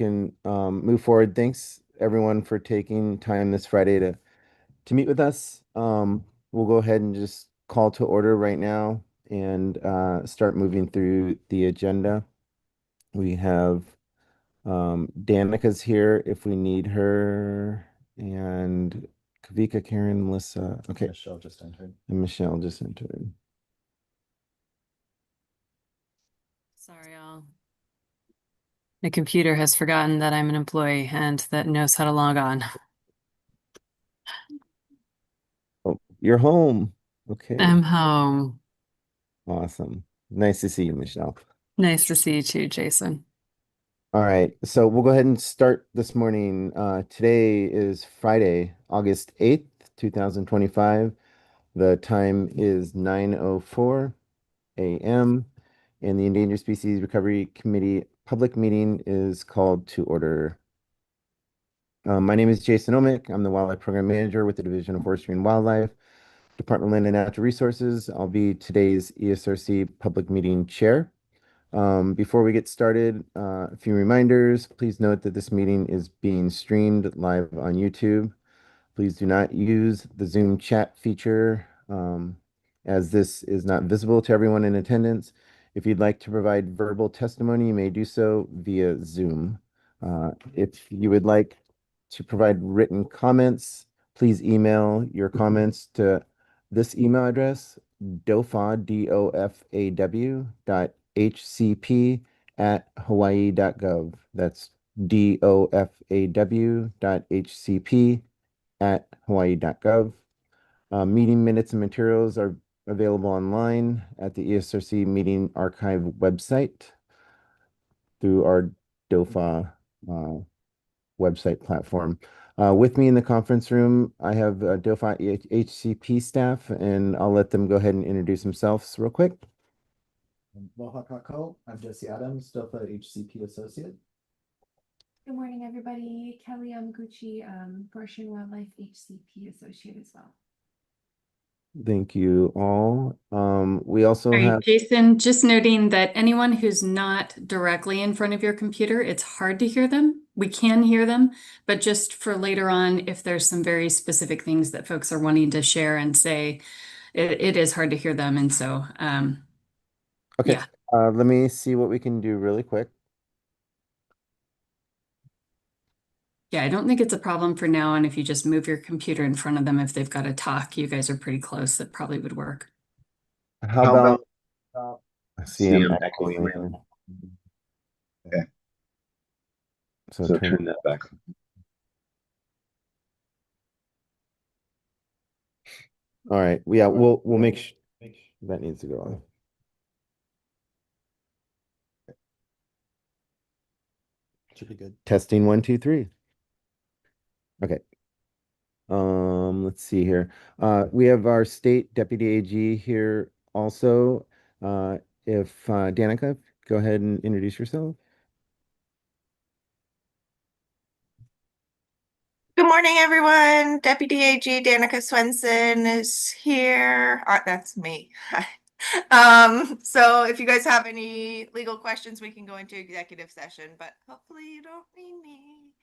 can move forward. Thanks everyone for taking time this Friday to meet with us. We'll go ahead and just call to order right now and start moving through the agenda. We have Danica's here if we need her, and Kavika, Karen, Melissa. Okay. Michelle just entered. And Michelle just entered. Sorry, all. The computer has forgotten that I'm an employee and that knows how to log on. Oh, you're home. Okay. I'm home. Awesome. Nice to see you, Michelle. Nice to see you too, Jason. All right, so we'll go ahead and start this morning. Today is Friday, August 8th, 2025. The time is 9:04 a.m. and the Endangered Species Recovery Committee public meeting is called to order. My name is Jason Omick. I'm the Wildlife Program Manager with the Division of Forestry and Wildlife, Department of Land and Natural Resources. I'll be today's ESRC public meeting chair. Before we get started, a few reminders. Please note that this meeting is being streamed live on YouTube. Please do not use the Zoom chat feature as this is not visible to everyone in attendance. If you'd like to provide verbal testimony, you may do so via Zoom. If you would like to provide written comments, please email your comments to this email address, dofaw, DOFAW, hcp@hawaii.gov. That's dofaw.hcp@hawaii.gov. Meeting minutes and materials are available online at the ESRC Meeting Archive website through our DOFA website platform. With me in the conference room, I have DOFA HCP staff, and I'll let them go ahead and introduce themselves real quick. Aloha kako. I'm Jesse Adams, DOFA HCP Associate. Good morning, everybody. Kelly Yamaguchi, Forestry and Wildlife HCP Associate as well. Thank you all. We also Sorry, have Jason, just noting that anyone who's not directly in front of your computer, it's hard to hear them. We can hear them, but just for later on, if there's some very specific things that folks are wanting to share and say, it is hard to hear them. And so, okay. yeah. Let me see what we can do really quick. Yeah, I don't think it's a problem for now. And if you just move your computer in front of them, if they've got to talk, you guys are pretty close. That probably would work. How about I see I'm I'm echoing. echoing. Okay. So turn that back. All right. Yeah, we'll make sure that needs to go on. Should be good. Testing 1, 2, 3. Okay. Let's see here. We have our state deputy AG here also. If Danica, go ahead and introduce yourself. Good morning, everyone. Deputy AG Danica Swenson is here. That's me. So if you guys have any legal questions, we can go into executive session, but hopefully you don't need me.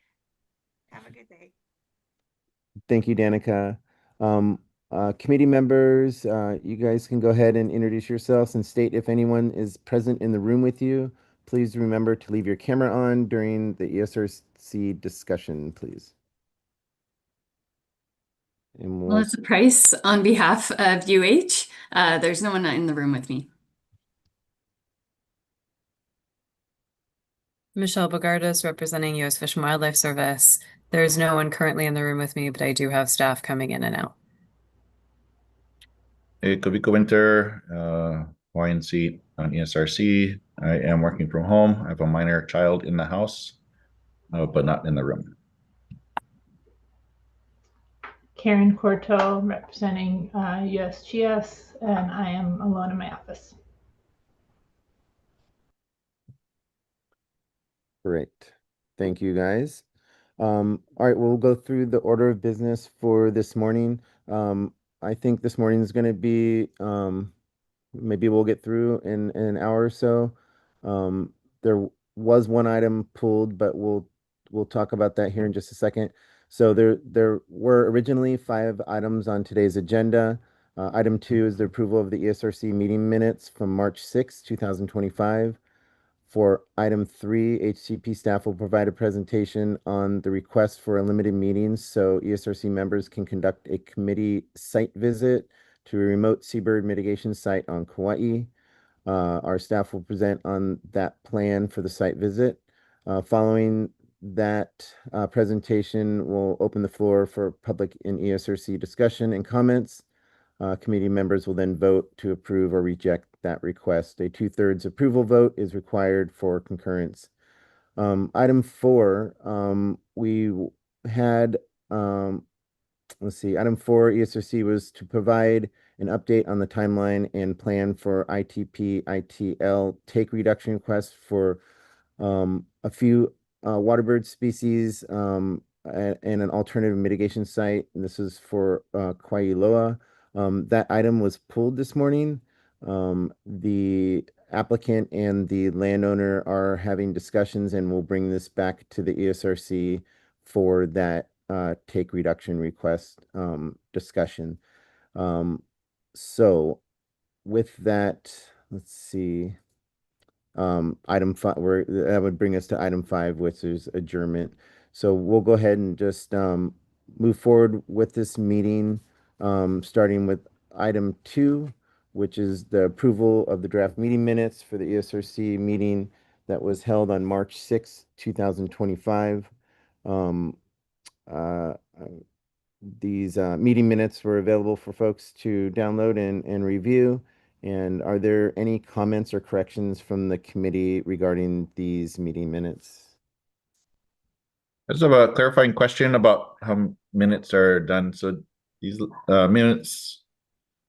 Have a good day. Thank you, Danica. Committee members, you guys can go ahead and introduce yourselves and state if anyone is present in the room with you. Please remember to leave your camera on during the ESRC discussion, please. And Melissa Price on behalf of UH. There's no one in the room with me. Michelle Bogardos representing U.S. Fish and Wildlife Service. There's no one currently in the room with me, but I do have staff coming in and out. Hey, Kavika Winter, Hawaiian seat on ESRC. I am working from home. I have a minor child in the house, but not in the room. Karen Corto representing USGS, and I am alone in my office. Great. Thank you, guys. All right, we'll go through the order of business for this morning. I think this morning is going to be, maybe we'll get through in an hour or so. There was one item pulled, but we'll talk about that here in just a second. So there were originally 5 items on today's agenda. Item 2 is the approval of the ESRC meeting minutes from March 6, 2025. For item 3, HCP staff will provide a presentation on the request for unlimited meetings so ESRC members can conduct a committee site visit to a remote seabird mitigation site on Kauaʻi. Our staff will present on that plan for the site visit. Following that presentation, we'll open the floor for public and ESRC discussion and comments. Committee members will then vote to approve or reject that request. A 2/3 approval vote is required for concurrence. Item 4, we had, let's see, item 4, ESRC was to provide an update on the timeline and plan for ITP, ITL take reduction requests for a few waterbird species and an alternative mitigation site. And this is for Kawailoa. That item was pulled this morning. The applicant and the landowner are having discussions, and we'll bring this back to the ESRC for that take reduction request discussion. So with that, let's see. Item 5, that would bring us to item 5, which is adjournment. So we'll go ahead and just move forward with this meeting, starting with item 2, which is the approval of the draft meeting minutes for the ESRC meeting that was held on March 6, 2025. These meeting minutes were available for folks to download and review. And are there any comments or corrections from the committee regarding these meeting minutes? I just have a clarifying question about how minutes are done. So these minutes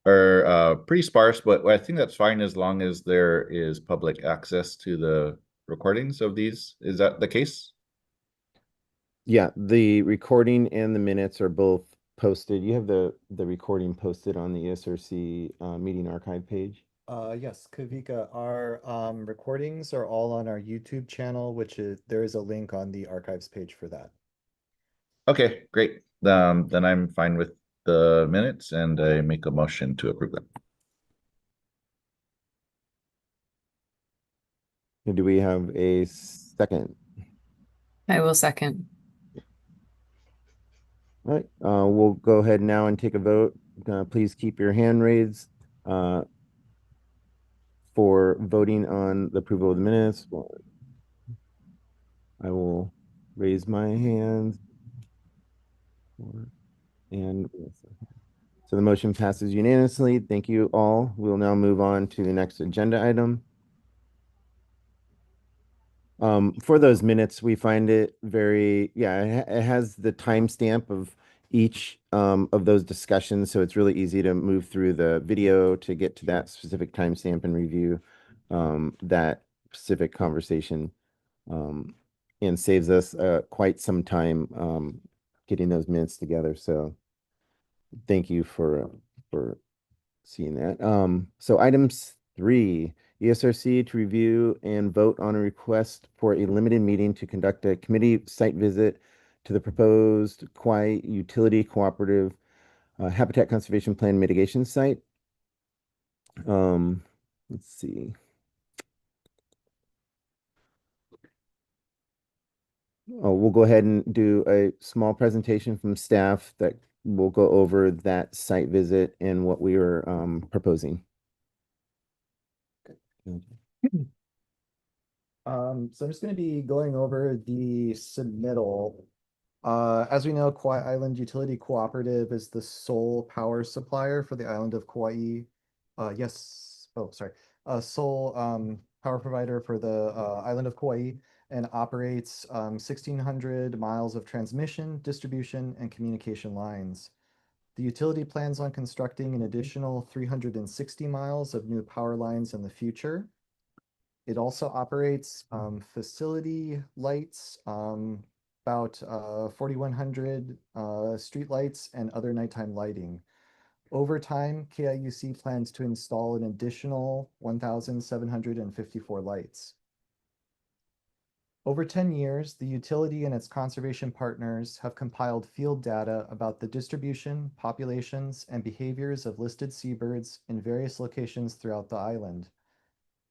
are pretty sparse, but I think that's fine as long as there is public access to the recordings of these. Is that the case? Yeah, the recording and the minutes are both posted. You have the recording posted on the ESRC meeting archive page. Yes, Kavika, our recordings are all on our YouTube channel, there is a link on the archives page for that. Okay, great. Then I'm fine with the minutes and I make a motion to approve them. Do we have a second? I will second. All right, we'll go ahead now and take a vote. Please keep your hand raised for voting on the approval of the minutes. I will raise my hand. And so the motion passes unanimously. Thank you all. We'll now move on to the next agenda item. For those minutes, we find it very, it has the timestamp of each of those discussions, so it's really easy to move through the video to get to that specific timestamp and review that specific conversation, and saves us quite some time getting those minutes together. So thank you for seeing that. So items 3. ESRC to review and vote on a request for a limited meeting to conduct a committee site visit to the proposed Kauaʻi Utility Cooperative Habitat Conservation Plan mitigation site. Let's see. We'll go ahead and do a small presentation from staff that will go over that site visit and what we are proposing. So I'm just going to be going over the submittal. As we know, Kauai Island Utility Cooperative is the sole power supplier for the island of Kauaʻi. Sole power provider for the island of Kauaʻi, and operates 1,600 miles of transmission, distribution, and communication lines. The utility plans on constructing an additional 360 miles of new power lines in the future. It also operates facility lights, about 4,100 street lights and other nighttime lighting. Over time, KIUC plans to install an additional 1,754 lights. Over 10 years, the utility and its conservation partners have compiled field data about the distribution, populations, and behaviors of listed seabirds in various locations throughout the island.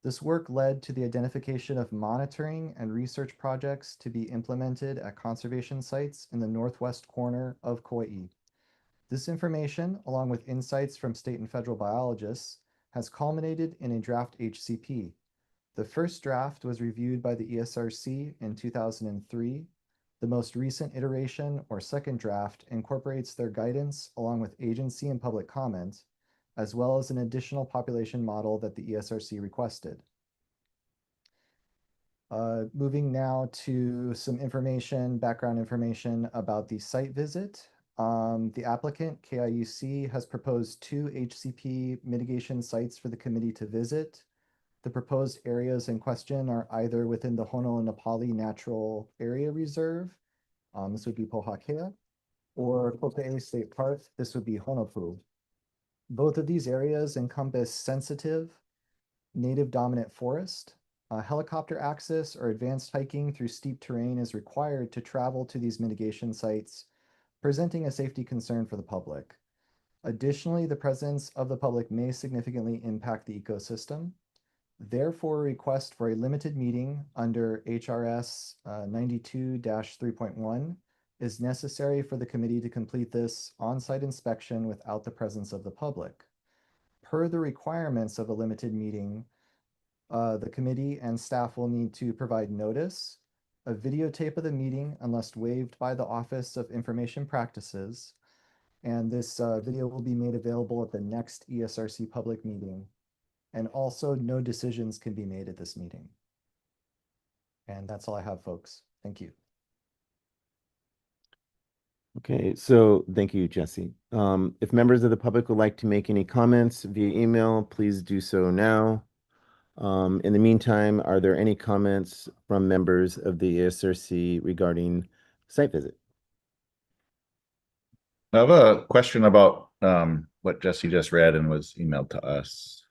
This work led to the identification of monitoring and research projects to be implemented at conservation sites in the northwest corner of Kauaʻi. This information, along with insights from state and federal biologists, has culminated in a draft HCP. The first draft was reviewed by the ESRC in 2003. The most recent iteration, or second draft, incorporates their guidance along with agency and public comment, as well as an additional population model that the ESRC requested. Moving now to some background information about the site visit. The applicant, KIUC, has proposed 2 HCP mitigation sites for the committee to visit. The proposed areas in question are either within the Hono'onapali Natural Area Reserve, this would be Pohakea, or Kope'e State Park, this would be Honopu. Both of these areas encompass sensitive, native dominant forest. Helicopter access or advanced hiking through steep terrain is required to travel to these mitigation sites, presenting a safety concern for the public. Additionally, the presence of the public may significantly impact the ecosystem. Therefore, a request for a limited meeting under HRS 92-3.1 is necessary for the committee to complete this on-site inspection without the presence of the public. Per the requirements of a limited meeting, the committee and staff will need to provide notice, a videotape of the meeting unless waived by the Office of Information Practices, and this video will be made available at the next ESRC public meeting. And also, no decisions can be made at this meeting. And that's all I have, folks. Thank you. Okay, so thank you, Jesse. If members of the public would like to make any comments via email, please do so now. In the meantime, are there any comments from members of the ESRC regarding site visit? I have a question about what Jesse just read and was emailed to us.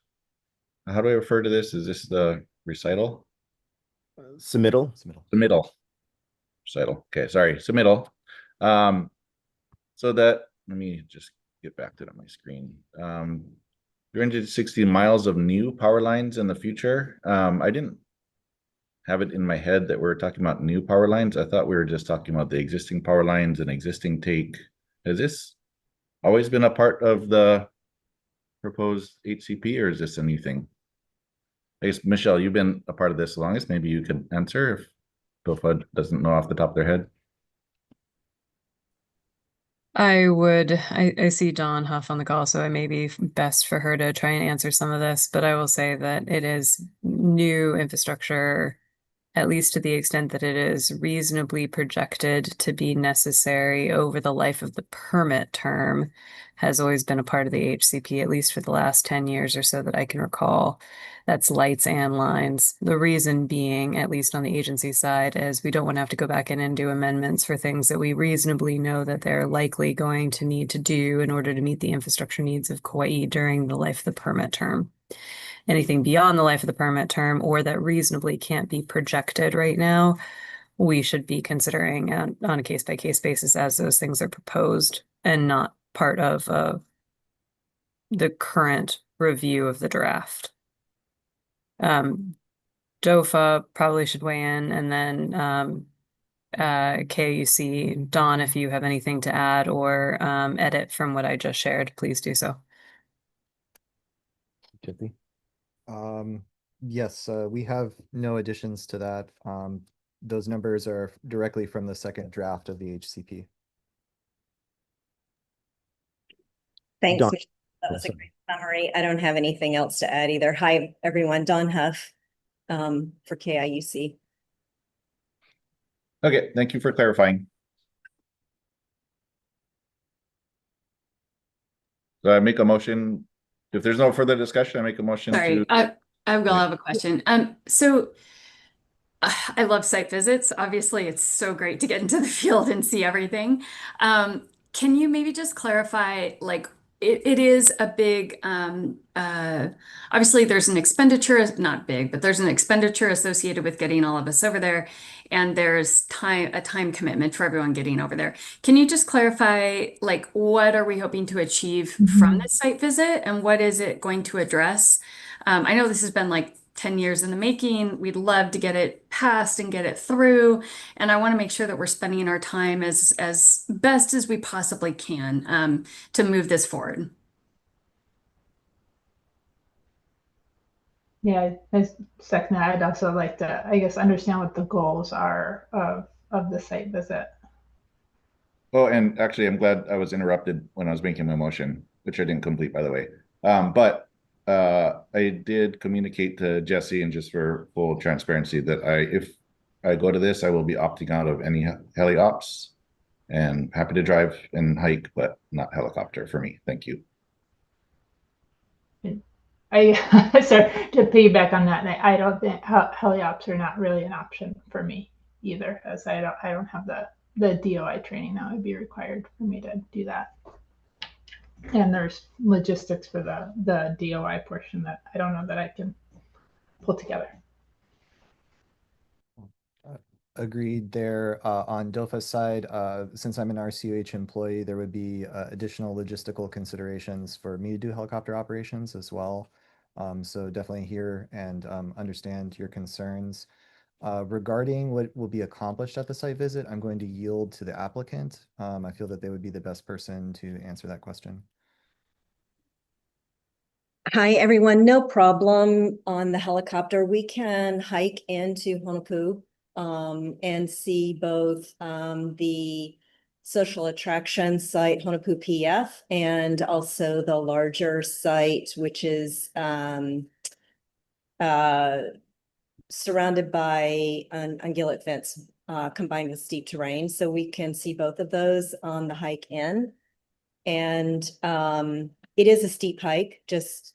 How do I refer to this? Is this the recital? Submittal? Submittal. Recital. Okay, sorry. Submittal. So that, let me just get back to it on my screen. 360 miles of new power lines in the future. I didn't have it in my head that we're talking about new power lines. I thought we were just talking about the existing power lines and existing take. Has this always been a part of the proposed HCP, or is this a new thing? I guess, Michelle, you've been a part of this the longest. Maybe you could answer if Bilfa doesn't know off the top of their head. I see Dawn Huff on the call, so it may be best for her to try and answer some of this, but I will say that it is new infrastructure, at least to the extent that it is reasonably projected to be necessary over the life of the permit term, has always been a part of the HCP, at least for the last 10 years or so that I can recall. That's lights and lines. The reason being, at least on the agency side, is we don't want to have to go back in and do amendments for things that we reasonably know that they're likely going to need to do in order to meet the infrastructure needs of Kauaʻi during the life of the permit term. Anything beyond the life of the permit term or that reasonably can't be projected right now, we should be considering on a case-by-case basis as those things are proposed and not part of the current review of the draft. DOFA probably should weigh in, and then KIUC, Dawn, if you have anything to add or edit from what I just shared, please do so. Jesse? Yes, we have no additions to that. Those numbers are directly from the second draft of the HCP. Thanks. Dawn. Michelle. That was a great summary. I don't have anything else to add either. Hi, everyone. Dawn Huff for KIUC. Okay, thank you for clarifying. So I make a motion. If there's no further discussion, I make a motion Sorry, to. I will have a question. So I love site visits. Obviously, it's so great to get into the field and see everything. Can you maybe just clarify, like, it is a big, obviously there's an expenditure, not big, but there's an expenditure associated with getting all of us over there. And there's a time commitment for everyone getting over there. Can you just clarify, like, what are we hoping to achieve from this site visit and what is it going to address? I know this has been like 10 years in the making. We'd love to get it passed and get it through. And I want to make sure that we're spending our time as best as we possibly can to move this forward. Yeah, I second that. I'd also like to, I guess, understand what the goals are of the site visit. Oh, and actually, I'm glad I was interrupted when I was making my motion, which I didn't complete, by the way. But I did communicate to Jesse, and just for full transparency, that if I go to this, I will be opting out of any heli ops, and happy to drive and hike, but not helicopter for me. Thank you. I sorry to piggyback on that. I don't think heliops are not really an option for me either, as I don't have the DOI training that would be required for me to do that. And there's logistics for the DOI portion that I don't know that I can pull together. Agreed there. On DOFA's side, since I'm an RCUH employee, there would be additional logistical considerations for me to do helicopter operations as well. So definitely hear and understand your concerns. Regarding what will be accomplished at the site visit, I'm going to yield to the applicant. I feel that they would be the best person to answer that question. Hi, everyone. No problem on the helicopter. We can hike into Honopu and see both the social attraction site, Honopu PF, and also the larger site, which is surrounded by an ungulate fence combined with steep terrain. So we can see both of those on the hike in. And it is a steep hike, just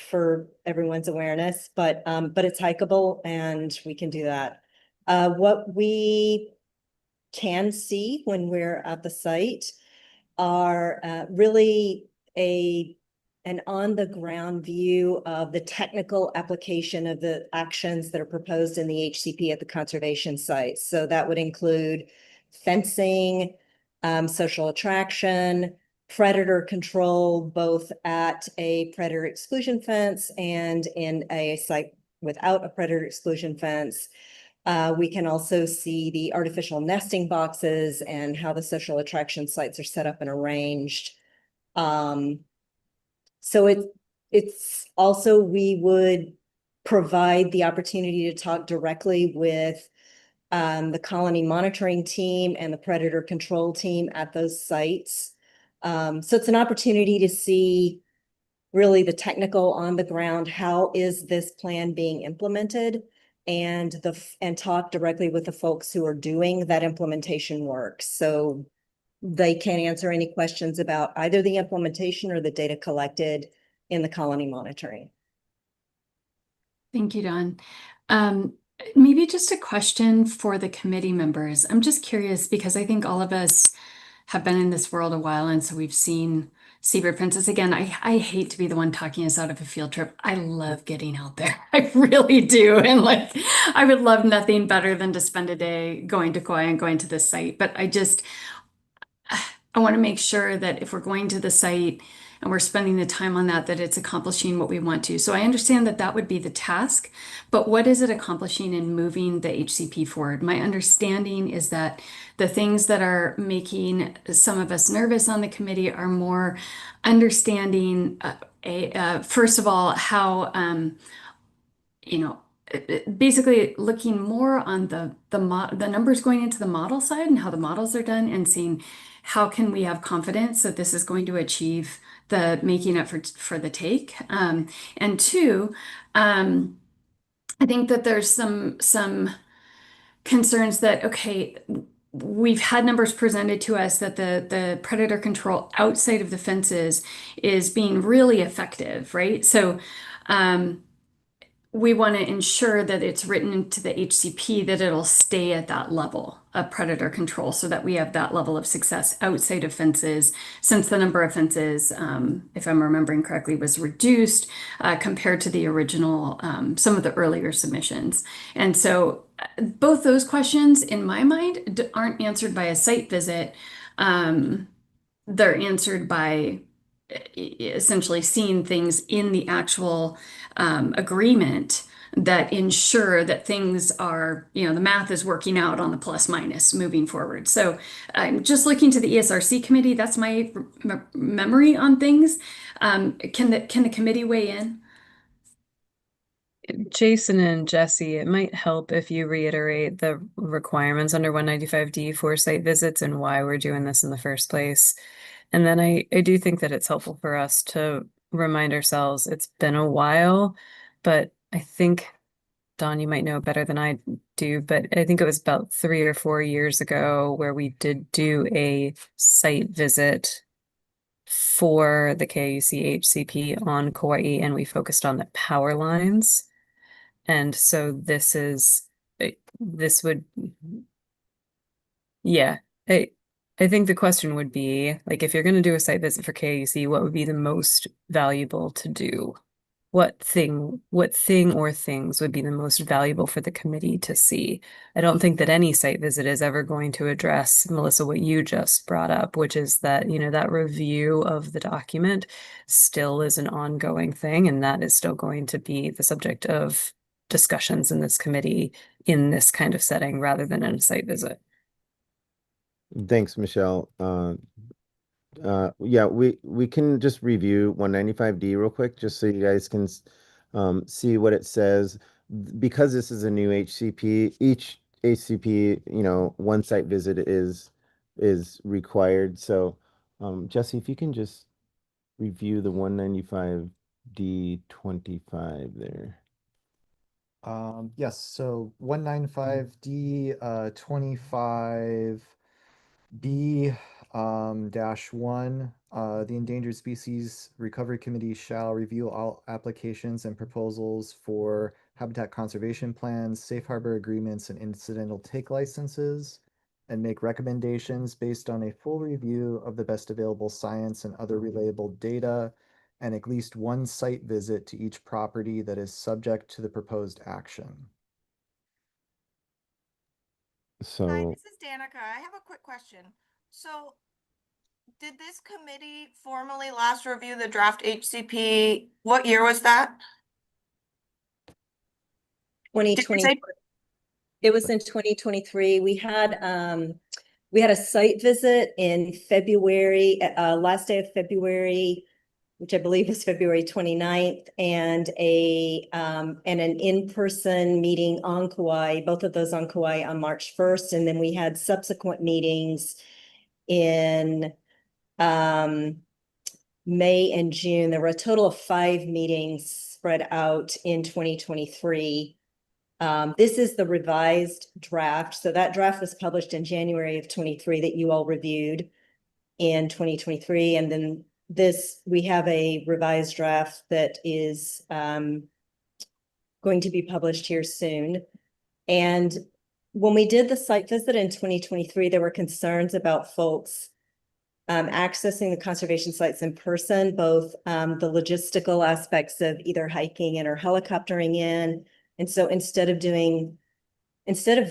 for everyone's awareness, but it's hikeable and we can do that. What we can see when we're at the site are really an on-the-ground view of the technical application of the actions that are proposed in the HCP at the conservation site. So that would include fencing, social attraction, predator control, both at a predator exclusion fence and in a site without a predator exclusion fence. We can also see the artificial nesting boxes and how the social attraction sites are set up and arranged. So it's also, we would provide the opportunity to talk directly with the colony monitoring team and the predator control team at those sites. So it's an opportunity to see really the technical on the ground, how is this plan being implemented, and talk directly with the folks who are doing that implementation work. So they can answer any questions about either the implementation or the data collected in the colony monitoring. Thank you, Dawn. Maybe just a question for the committee members. I'm just curious because I think all of us have been in this world a while, and so we've seen seabird fences. Again, I hate to be the one talking us out of a field trip. I love getting out there. I really do. And like, I would love nothing better than to spend a day going to Kauaʻi and going to this site. But I want to make sure that if we're going to the site and we're spending the time on that it's accomplishing what we want to. So I understand that that would be the task, but what is it accomplishing in moving the HCP forward? My understanding is that the things that are making some of us nervous on the committee are more understanding, first of all, how, basically looking more on the numbers going into the model side and how the models are done, and seeing how can we have confidence that this is going to achieve the making up for the take. And two, I think that there's some concerns that, okay, we've had numbers presented to us that the predator control outside of the fences is being really effective, right? So we want to ensure that it's written into the HCP that it'll stay at that level of predator control so that we have that level of success outside of fences, since the number of fences, if I'm remembering correctly, was reduced compared to the original, some of the earlier submissions. And so both those questions, in my mind, aren't answered by a site visit. They're answered by essentially seeing things in the actual agreement that ensure that things are, the math is working out on the plus minus moving forward. So I'm just looking to the ESRC committee. That's my memory on things. Can the committee weigh in? Jason and Jesse, it might help if you reiterate the requirements under 195D for site visits and why we're doing this in the first place. And then I do think that it's helpful for us to remind ourselves it's been a while, but I think, Dawn, you might know better than I do, but I think it was about 3 or 4 years ago where we did do a site visit for the KIUC HCP on Kauaʻi, and we focused on the power lines. And so this would, yeah, I think the question would be, like, if you're going to do a site visit for KIUC, what would be the most valuable to do? What thing or things would be the most valuable for the committee to see? I don't think that any site visit is ever going to address, Melissa, what you just brought up, which is that, that review of the document still is an ongoing thing, and that is still going to be the subject of discussions in this committee in this kind of setting rather than in a site visit. Thanks, Michelle. Yeah, we can just review 195D real quick, just so you guys can see what it says. Because this is a new HCP, each HCP, one site visit is required. So, Jesse, if you can just review the 195D25 there. Yes, so 195D 25B -1, the Endangered Species Recovery Committee shall review all applications and proposals for habitat conservation plans, safe harbor agreements, and incidental take licenses, and make recommendations based on a full review of the best available science and other relatable data, and at least one site visit to each property that is subject to the proposed action. Hi, So, this is Danica. I have a quick question. So, did this committee formally last review the draft HCP? What year was that? 2020. say- It was in 2023. We had a site visit in February, last day of February, which I believe was February 29th, and an in-person meeting on Kauaʻi, both of those on Kauaʻi on March 1st. And then we had subsequent meetings in May and June. There were a total of 5 meetings spread out in 2023. This is the revised draft. So that draft was published in January of 23 that you all reviewed in 2023. And then we have a revised draft that is going to be published here soon. And when we did the site visit in 2023, there were concerns about folks accessing the conservation sites in person, both the logistical aspects of either hiking in or helicoptering in. And so instead of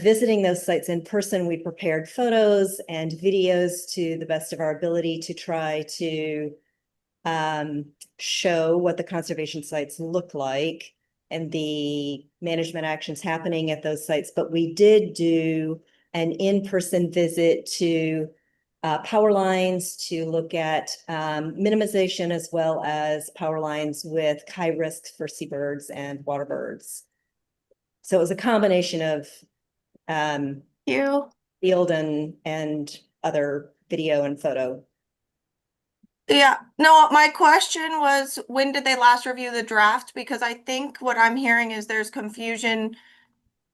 visiting those sites in person, we prepared photos and videos to the best of our ability to try to show what the conservation sites look like and the management actions happening at those sites. But we did do an in-person visit to power lines to look at minimization, as well as power lines with high risks for seabirds and waterbirds. So it was a combination of field and other video and photo. Yeah, no, my question was, when did they last review the draft? Because I think what I'm hearing is there's confusion,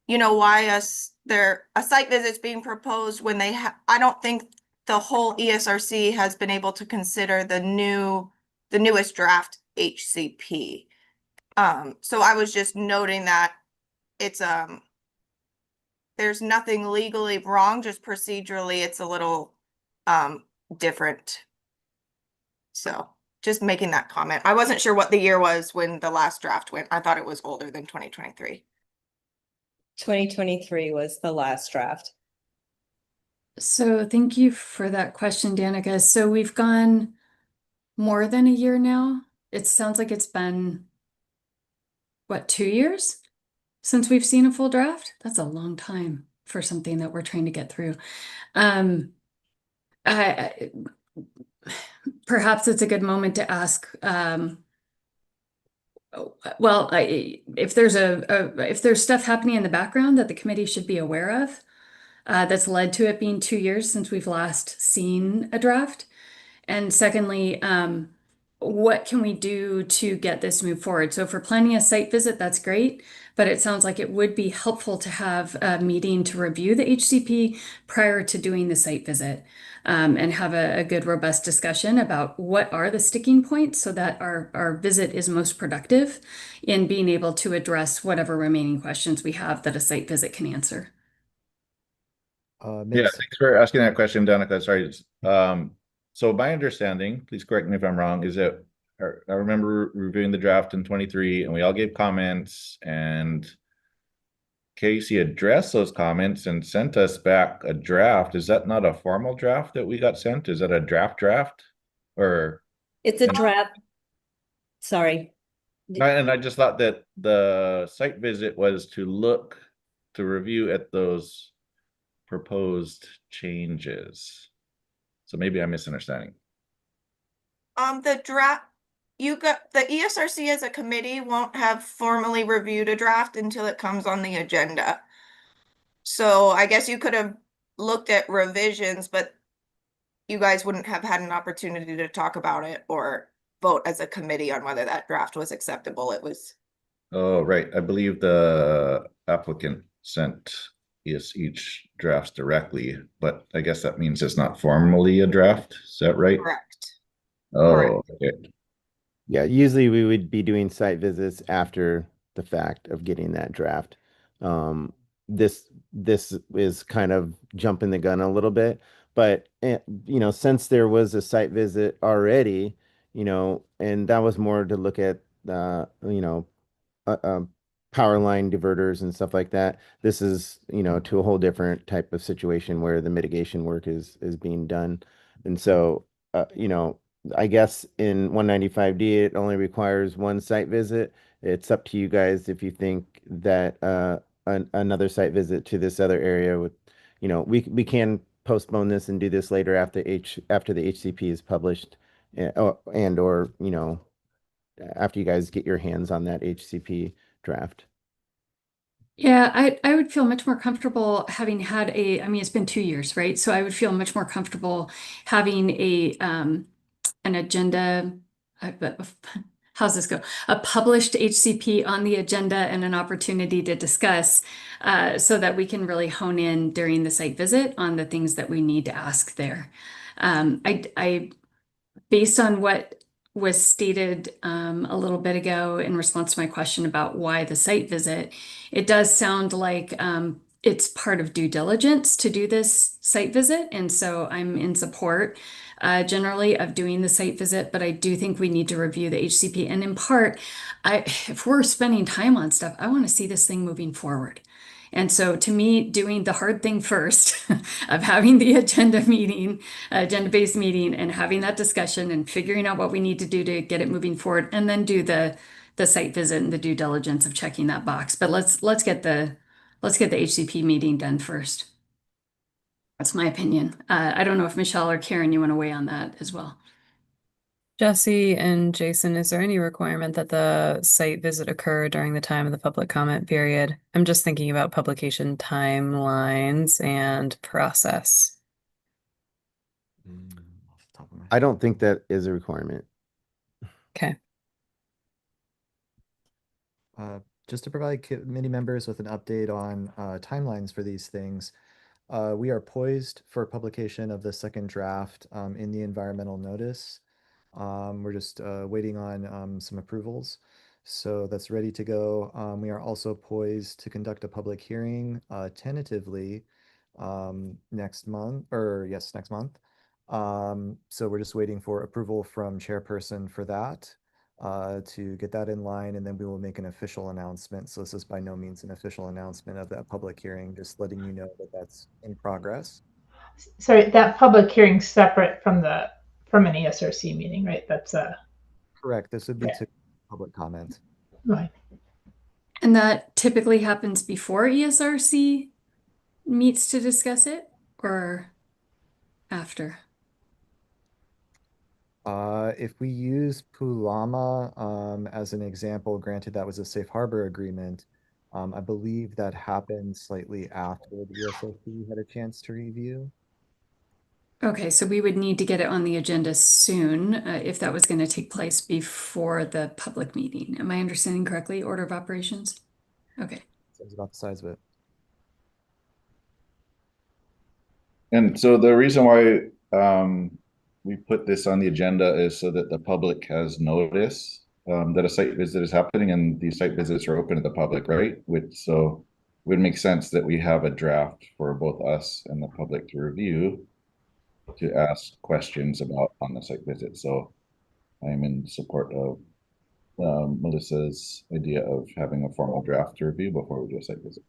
why a site visit's being proposed when I don't think the whole ESRC has been able to consider the newest draft HCP. So I was just noting that it's, there's nothing legally wrong, just procedurally, it's a little, different. So just making that comment. I wasn't sure what the year was when the last draft went. I thought it was older than 2023. 2023 was the last draft. So thank you for that question, Danica. So we've gone more than a year now. It sounds like it's been, what, 2 years since we've seen a full draft? That's a long time for something that we're trying to get through. I perhaps it's a good moment to ask, well, if there's stuff happening in the background that the committee should be aware of, that's led to it being 2 years since we've last seen a draft. And secondly, what can we do to get this moved forward? So if we're planning a site visit, that's great, but it sounds like it would be helpful to have a meeting to review the HCP prior to doing the site visit, and have a good, robust discussion about what are the sticking points so that our visit is most productive in being able to address whatever remaining questions we have that a site visit can answer. Yeah, Miss- thanks for asking that question, Danica. Sorry. So my understanding, please correct me if I'm wrong, is that I remember reviewing the draft in 23 and we all gave comments and KIUC addressed those comments and sent us back a draft. Is that not a formal draft that we got sent? Is that a draft or? It's a draft. Sorry. And I just thought that the site visit was to review at those proposed changes. So maybe I'm misunderstanding. The draft, the ESRC as a committee won't have formally reviewed a draft until it comes on the agenda. So I guess you could have looked at revisions, but you guys wouldn't have had an opportunity to talk about it or vote as a committee on whether that draft was acceptable. It was. Oh, right. I believe the applicant sent each drafts directly, but I guess that means it's not formally a draft. Is that right? Correct. Oh, okay. Yeah, usually we would be doing site visits after the fact of getting that draft. This is kind of jumping the gun a little bit, but since there was a site visit already, and that was more to look at power line diverters and stuff like that. This is, to a whole different type of situation where the mitigation work is being done. And so, I guess in 195D, it only requires one site visit. It's up to you guys if you think that another site visit to this other area would, we can postpone this and do this later after the HCP is published, or after you guys get your hands on that HCP draft. Yeah, I would feel much more comfortable having had it's been 2 years, right? So I would feel much more comfortable having an agenda, how's this go? A published HCP on the agenda and an opportunity to discuss, so that we can really hone in during the site visit on the things that we need to ask there. Based on what was stated a little bit ago in response to my question about why the site visit, it does sound like it's part of due diligence to do this site visit. And so I'm in support generally of doing the site visit, but I do think we need to review the HCP. And in part, if we're spending time on stuff, I want to see this thing moving forward. And so to me, doing the hard thing first of having the agenda-based meeting and having that discussion and figuring out what we need to do to get it moving forward, and then do the site visit and the due diligence of checking that box. But let's get the HCP meeting done first. That's my opinion. I don't know if Michelle or Karen, you want to weigh on that as well. Jesse and Jason, is there any requirement that the site visit occur during the time of the public comment period? I'm just thinking about publication timelines and process. Off the top of my I don't think that is a requirement. Okay. Just to provide committee members with an update on timelines for these things, we are poised for publication of the second draft in the environmental notice. We're just waiting on some approvals. So that's ready to go. We are also poised to conduct a public hearing tentatively next month, or yes, next month. So we're just waiting for approval from chairperson for that to get that in line, and then we will make an official announcement. So this is by no means an official announcement of that public hearing, just letting you know that that's in progress. Sorry, that public hearing separate from an ESRC meeting, right? That's Correct. This would be Okay. to public comment. right. And that typically happens before ESRC meets to discuss it or after? If we use Pulama as an example, granted that was a safe harbor agreement, I believe that happened slightly after the ESRC had a chance to review. Okay, so we would need to get it on the agenda soon if that was going to take place before the public meeting. Am I understanding correctly? Order of operations? Okay. Sounds about the size of it. And so the reason why we put this on the agenda is so that the public has notice that a site visit is happening, and these site visits are open to the public, right? So it would make sense that we have a draft for both us and the public to review, to ask questions about on the site visit. So I'm in support of Melissa's idea of having a formal draft to review before we do a site visit.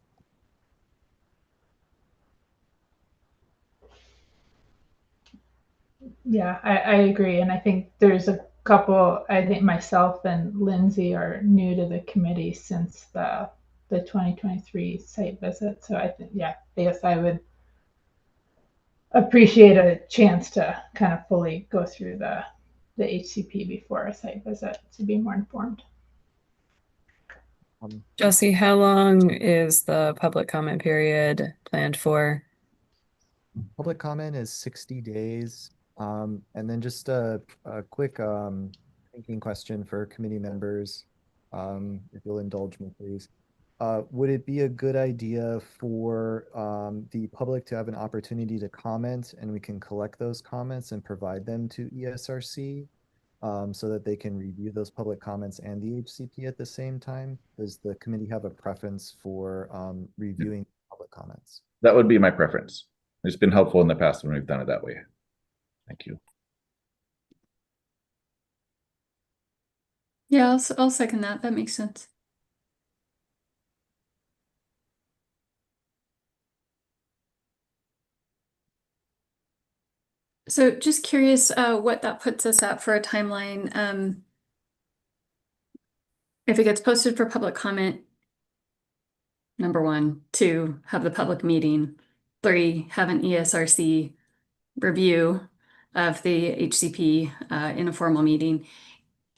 Yeah, I agree. And I think there's a couple, I think myself and Lindsay are new to the committee since the 2023 site visit. So I think, yeah, I guess I would appreciate a chance to kind of fully go through the HCP before a site visit to be more informed. Jesse, how long is the public comment period planned for? Public comment is 60 days. And then just a quick thinking question for committee members, if you'll indulge me, please. Would it be a good idea for the public to have an opportunity to comment, and we can collect those comments and provide them to ESRC so that they can review those public comments and the HCP at the same time? Does the committee have a preference for reviewing public comments? That would be my preference. It's been helpful in the past when we've done it that way. Thank you. Yeah, I'll second that. That makes sense. So just curious what that puts us at for a timeline. If it gets posted for public comment, number 1, 2, have the public meeting, 3, have an ESRC review of the HCP in a formal meeting,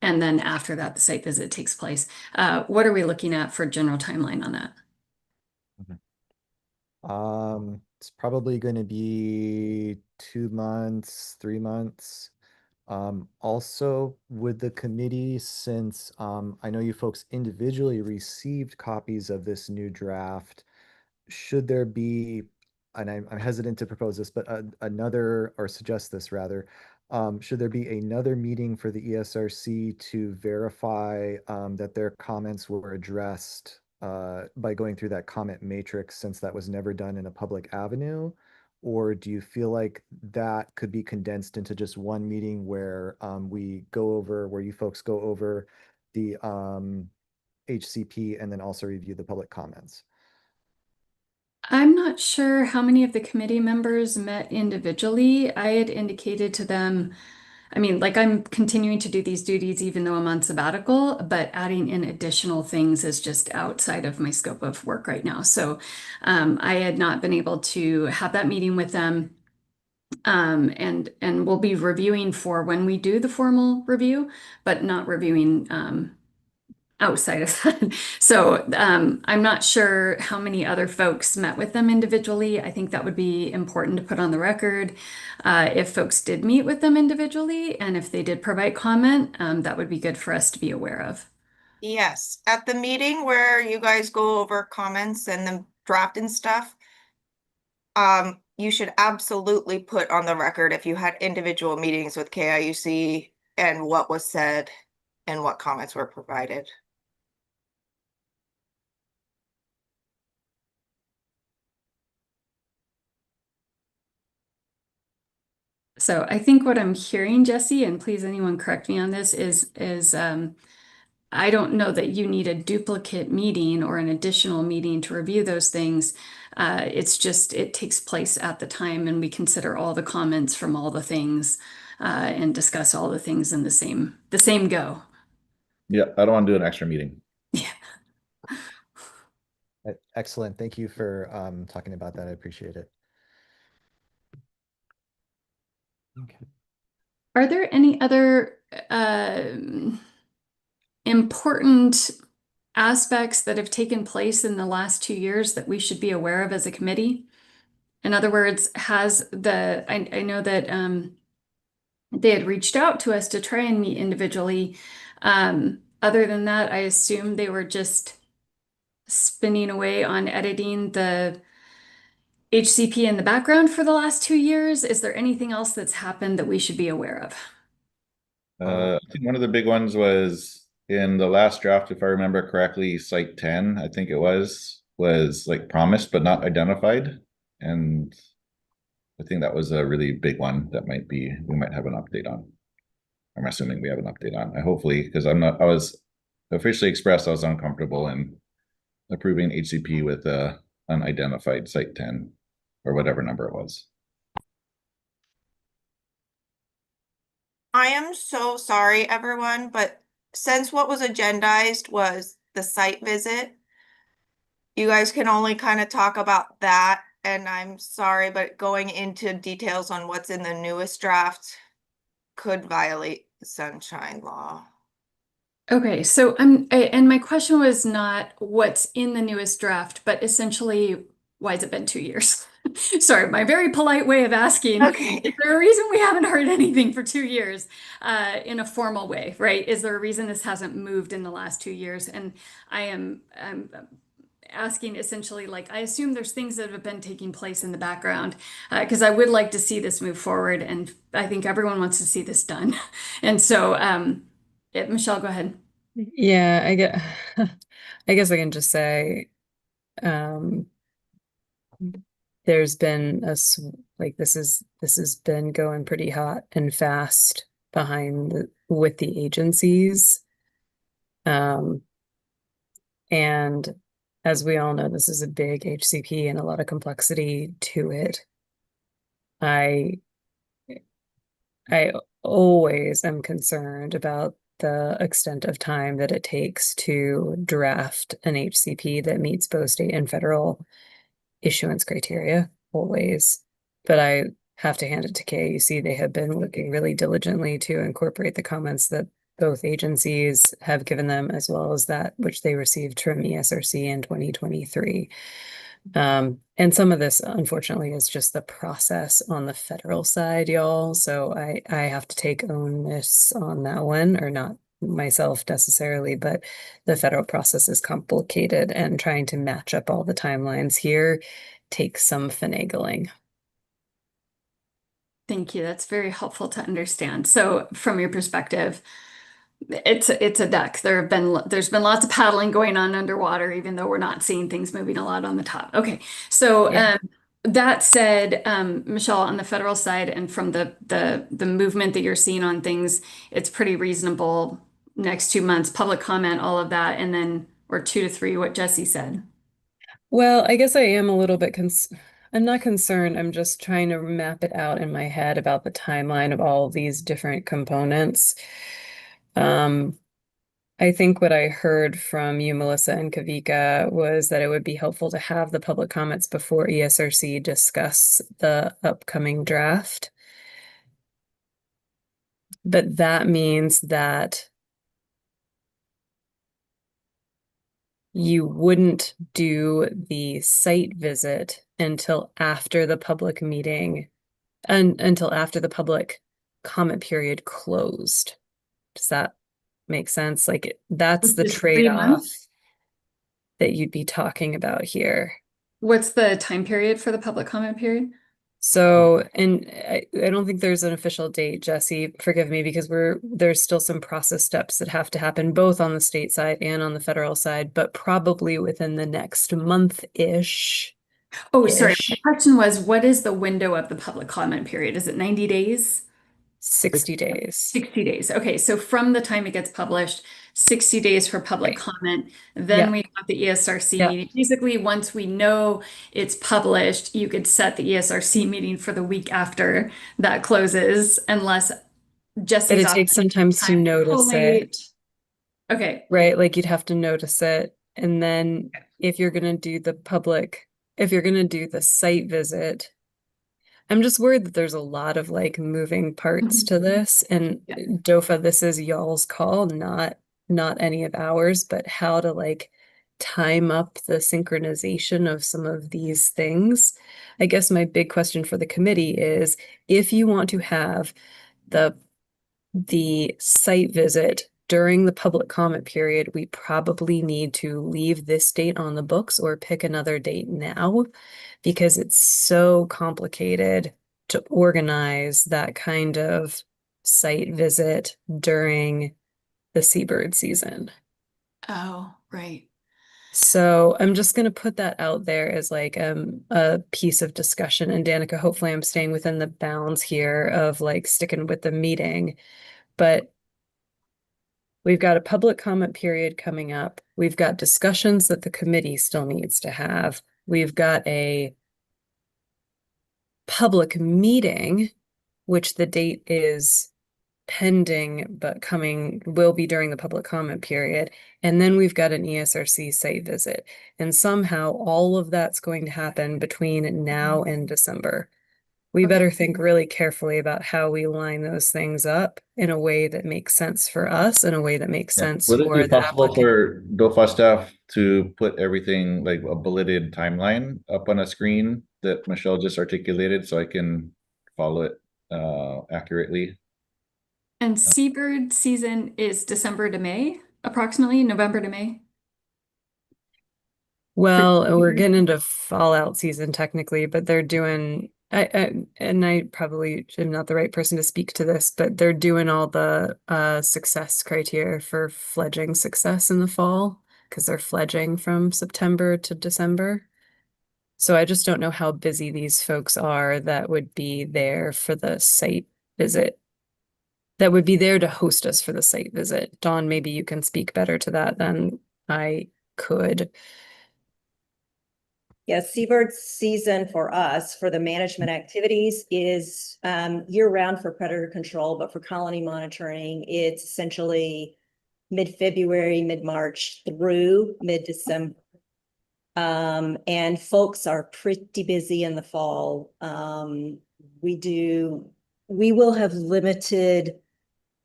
and then after that, the site visit takes place. What are we looking at for general timeline on that? It's probably going to be 2 months, 3 months. Also, with the committee, since I know you folks individually received copies of this new draft, should there be, and I'm hesitant to propose this, but another, or suggest this rather, should there be another meeting for the ESRC to verify that their comments were addressed by going through that comment matrix, since that was never done in a public avenue? Or do you feel like that could be condensed into just one meeting where where you folks go over the HCP and then also review the public comments? I'm not sure how many of the committee members met individually. I had indicated to them, I mean, like, I'm continuing to do these duties even though I'm on sabbatical, but adding in additional things is just outside of my scope of work right now. So I had not been able to have that meeting with them. And we'll be reviewing for when we do the formal review, but not reviewing outside of that. So I'm not sure how many other folks met with them individually. I think that would be important to put on the record. If folks did meet with them individually, and if they did provide comment, that would be good for us to be aware of. Yes, at the meeting where you guys go over comments and the draft and stuff, you should absolutely put on the record if you had individual meetings with KIUC and what was said and what comments were provided. So I think what I'm hearing, Jesse, and please anyone correct me on this, is I don't know that you need a duplicate meeting or an additional meeting to review those things. It's just, it takes place at the time and we consider all the comments from all the things and discuss all the things in the same go. Yeah, I don't want to do an extra meeting. Yeah. Excellent. Thank you for talking about that. I appreciate it. Okay. Are there any other important aspects that have taken place in the last 2 years that we should be aware of as a committee? In other words, I know that they had reached out to us to try and meet individually. Other than that, I assume they were just spinning away on editing the HCP in the background for the last 2 years. Is there anything else that's happened that we should be aware of? I think one of the big ones was in the last draft, if I remember correctly, site 10, I think it was like promised but not identified. And I think that was a really big one that we might have an update on. I'm assuming we have an update on. I hopefully, because I was officially expressed I was uncomfortable in approving HCP with unidentified site 10 or whatever number it was. I am so sorry, everyone, but since what was agendized was the site visit, you guys can only kind of talk about that. And I'm sorry, but going into details on what's in the newest draft could violate the sunshine law. Okay, so and my question was not what's in the newest draft, but essentially, why has it been 2 years? Sorry, my very polite way of asking. Okay. Is there a reason we haven't heard anything for 2 years in a formal way, right? Is there a reason this hasn't moved in the last 2 years? And I'm asking essentially, like, I assume there's things that have been taking place in the background because I would like to see this move forward, and I think everyone wants to see this done. And so, Michelle, go ahead. Yeah, I guess I can just say, there's been like this has been going pretty hot and fast with the agencies. And as we all know, this is a big HCP and a lot of complexity to it. I always am concerned about the extent of time that it takes to draft an HCP that meets both state and federal issuance criteria, always. But I have to hand it to KIUC. They have been working really diligently to incorporate the comments that both agencies have given them, as well as that which they received from ESRC in 2023. And some of this, unfortunately, is just the process on the federal side, y'all. So I have to take onus on that one, or not myself necessarily, but the federal process is complicated, and trying to match up all the timelines here takes some finagling. Thank you. That's very helpful to understand. So from your perspective, it's a duck. There's been lots of paddling going on underwater, even though we're not seeing things moving a lot on the top. Okay. So Yeah. that said, Michelle, on the federal side and from the movement that you're seeing on things, it's pretty reasonable. Next 2 months, public comment, all of that, and then or 2 to 3, what Jesse said. Well, I guess I am a little bit I'm not concerned. I'm just trying to map it out in my head about the timeline of all of these different components. I think what I heard from you, Melissa and Kavika, was that it would be helpful to have the public comments before ESRC discuss the upcoming draft. But that means that you wouldn't do the site visit until after the public meeting and until after the public comment period closed. Does that make sense? Like, that's the Which is 3 trade-off months? that you'd be talking about here. What's the time period for the public comment period? So, and I don't think there's an official date, Jesse, forgive me, because there's still some process steps that have to happen both on the state side and on the federal side, but probably within the next month-ish, Oh, sorry. Ish. My question was, what is the window of the public comment period? Is it 90 days? 60 days. 60 days. Okay, so from the time it gets published, 60 days for public Right. comment. Then Yep. we have the ESRC Yep. meeting. Basically, once we know it's published, you could set the ESRC meeting for the week after that closes, unless But Jesse's it off takes some time to time to notice collate. it, Okay, right? Like you'd have to notice it. And then if you're gonna do the site visit, I'm just worried that there's a lot of like moving parts to this. And Yeah. DOFA, this is y'all's call, not any of ours, but how to like time up the synchronization of some of these things. I guess my big question for the committee is if you want to have the site visit during the public comment period, we probably need to leave this date on the books or pick another date now because it's so complicated to organize that kind of site visit during the seabird season. oh, right. So I'm just going to put that out there as like a piece of discussion. And Danica, hopefully I'm staying within the bounds here of like sticking with the meeting. But we've got a public comment period coming up. We've got discussions that the committee still needs to have. We've got a public meeting, which the date is pending, but will be during the public comment period. And then we've got an ESRC site visit. And somehow all of that's going to happen between now and December. We Okay. better think really carefully about how we line those things up in a way that makes sense for us, in a way that makes sense Would it for be the possible applicant. for DOFA staff to put everything like a bulleted timeline up on a screen that Michelle just articulated so I can follow it accurately? And seabird season is December to May, approximately November to May. Well, we're getting into fallout season technically, but they're doing and I probably am not the right person to speak to this, but they're doing all the success criteria for fledging success in the fall because they're fledging from September to December. So I just don't know how busy these folks are that would be there for the site visit. That would be there to host us for the site visit. Dawn, maybe you can speak better to that than I could. Yeah, seabird season for us, for the management activities is year-round for predator control, but for colony monitoring, it's essentially mid-February, mid-March through mid-December. And folks are pretty busy in the fall. We will have limited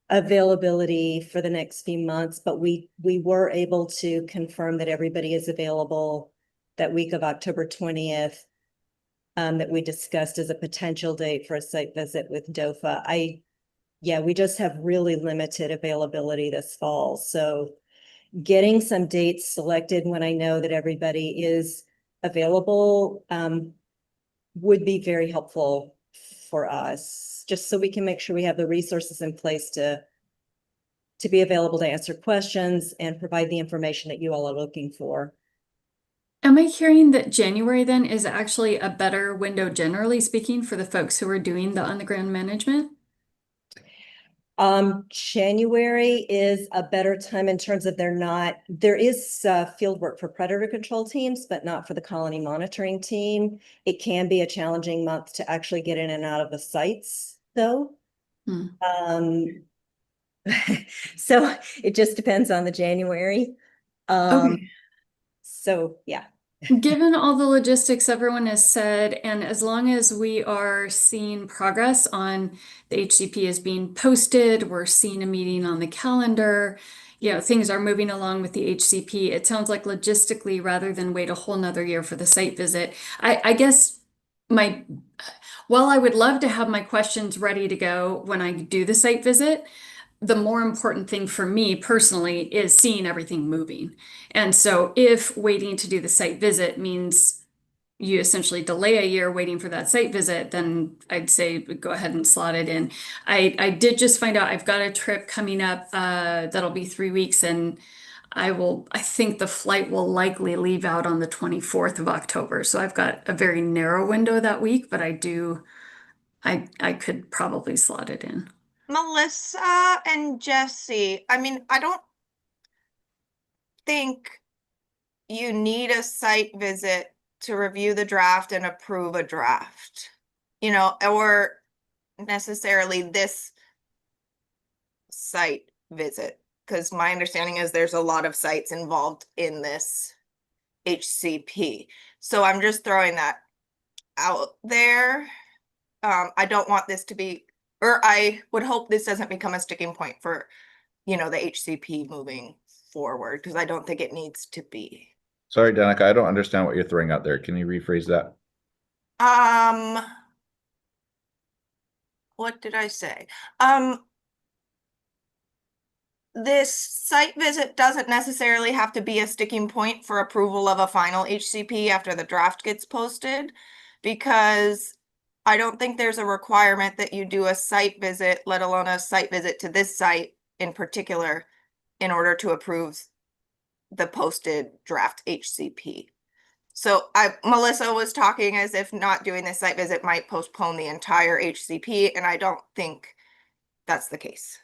availability for the next few months, but we were able to confirm that everybody is available that week of October 20th, that we discussed as a potential date for a site visit with DOFA. We just have really limited availability this fall. So getting some dates selected when I know that everybody is available would be very helpful for us, just so we can make sure we have the resources in place to be available to answer questions and provide the information that you all are looking for. Am I hearing that January then is actually a better window, generally speaking, for the folks who are doing the on-the-ground management? January is a better time in terms of there is field work for predator control teams, but not for the colony monitoring team. It can be a challenging month to actually get in and out of the sites though. So it just depends on the January. Okay. So yeah. Given all the logistics everyone has said, and as long as we are seeing progress on the HCP is being posted, we're seeing a meeting on the calendar, things are moving along with the HCP. It sounds like logistically, rather than wait a whole nother year for the site visit, I guess while I would love to have my questions ready to go when I do the site visit, the more important thing for me personally is seeing everything moving. And so if waiting to do the site visit means you essentially delay a year waiting for that site visit, then I'd say go ahead and slot it in. I did just find out I've got a trip coming up that'll be 3 weeks, and I think the flight will likely leave out on the 24th of October. So I've got a very narrow window that week, but I could probably slot it in. Melissa and Jesse, I mean, I don't think you need a site visit to review the draft and approve a draft, you know, or necessarily this site visit, because my understanding is there's a lot of sites involved in this HCP. So I'm just throwing that out there. I don't want this to be, or I would hope this doesn't become a sticking point for, you know, the HCP moving forward, because I don't think it needs to be. Sorry, Danica, I don't understand what you're throwing out there. Can you rephrase that? What did I say? This site visit doesn't necessarily have to be a sticking point for approval of a final HCP after the draft gets posted, because I don't think there's a requirement that you do a site visit, let alone a site visit to this site in particular, in order to approve the posted draft HCP. So Melissa was talking as if not doing this site visit might postpone the entire HCP, and I don't think that's the case.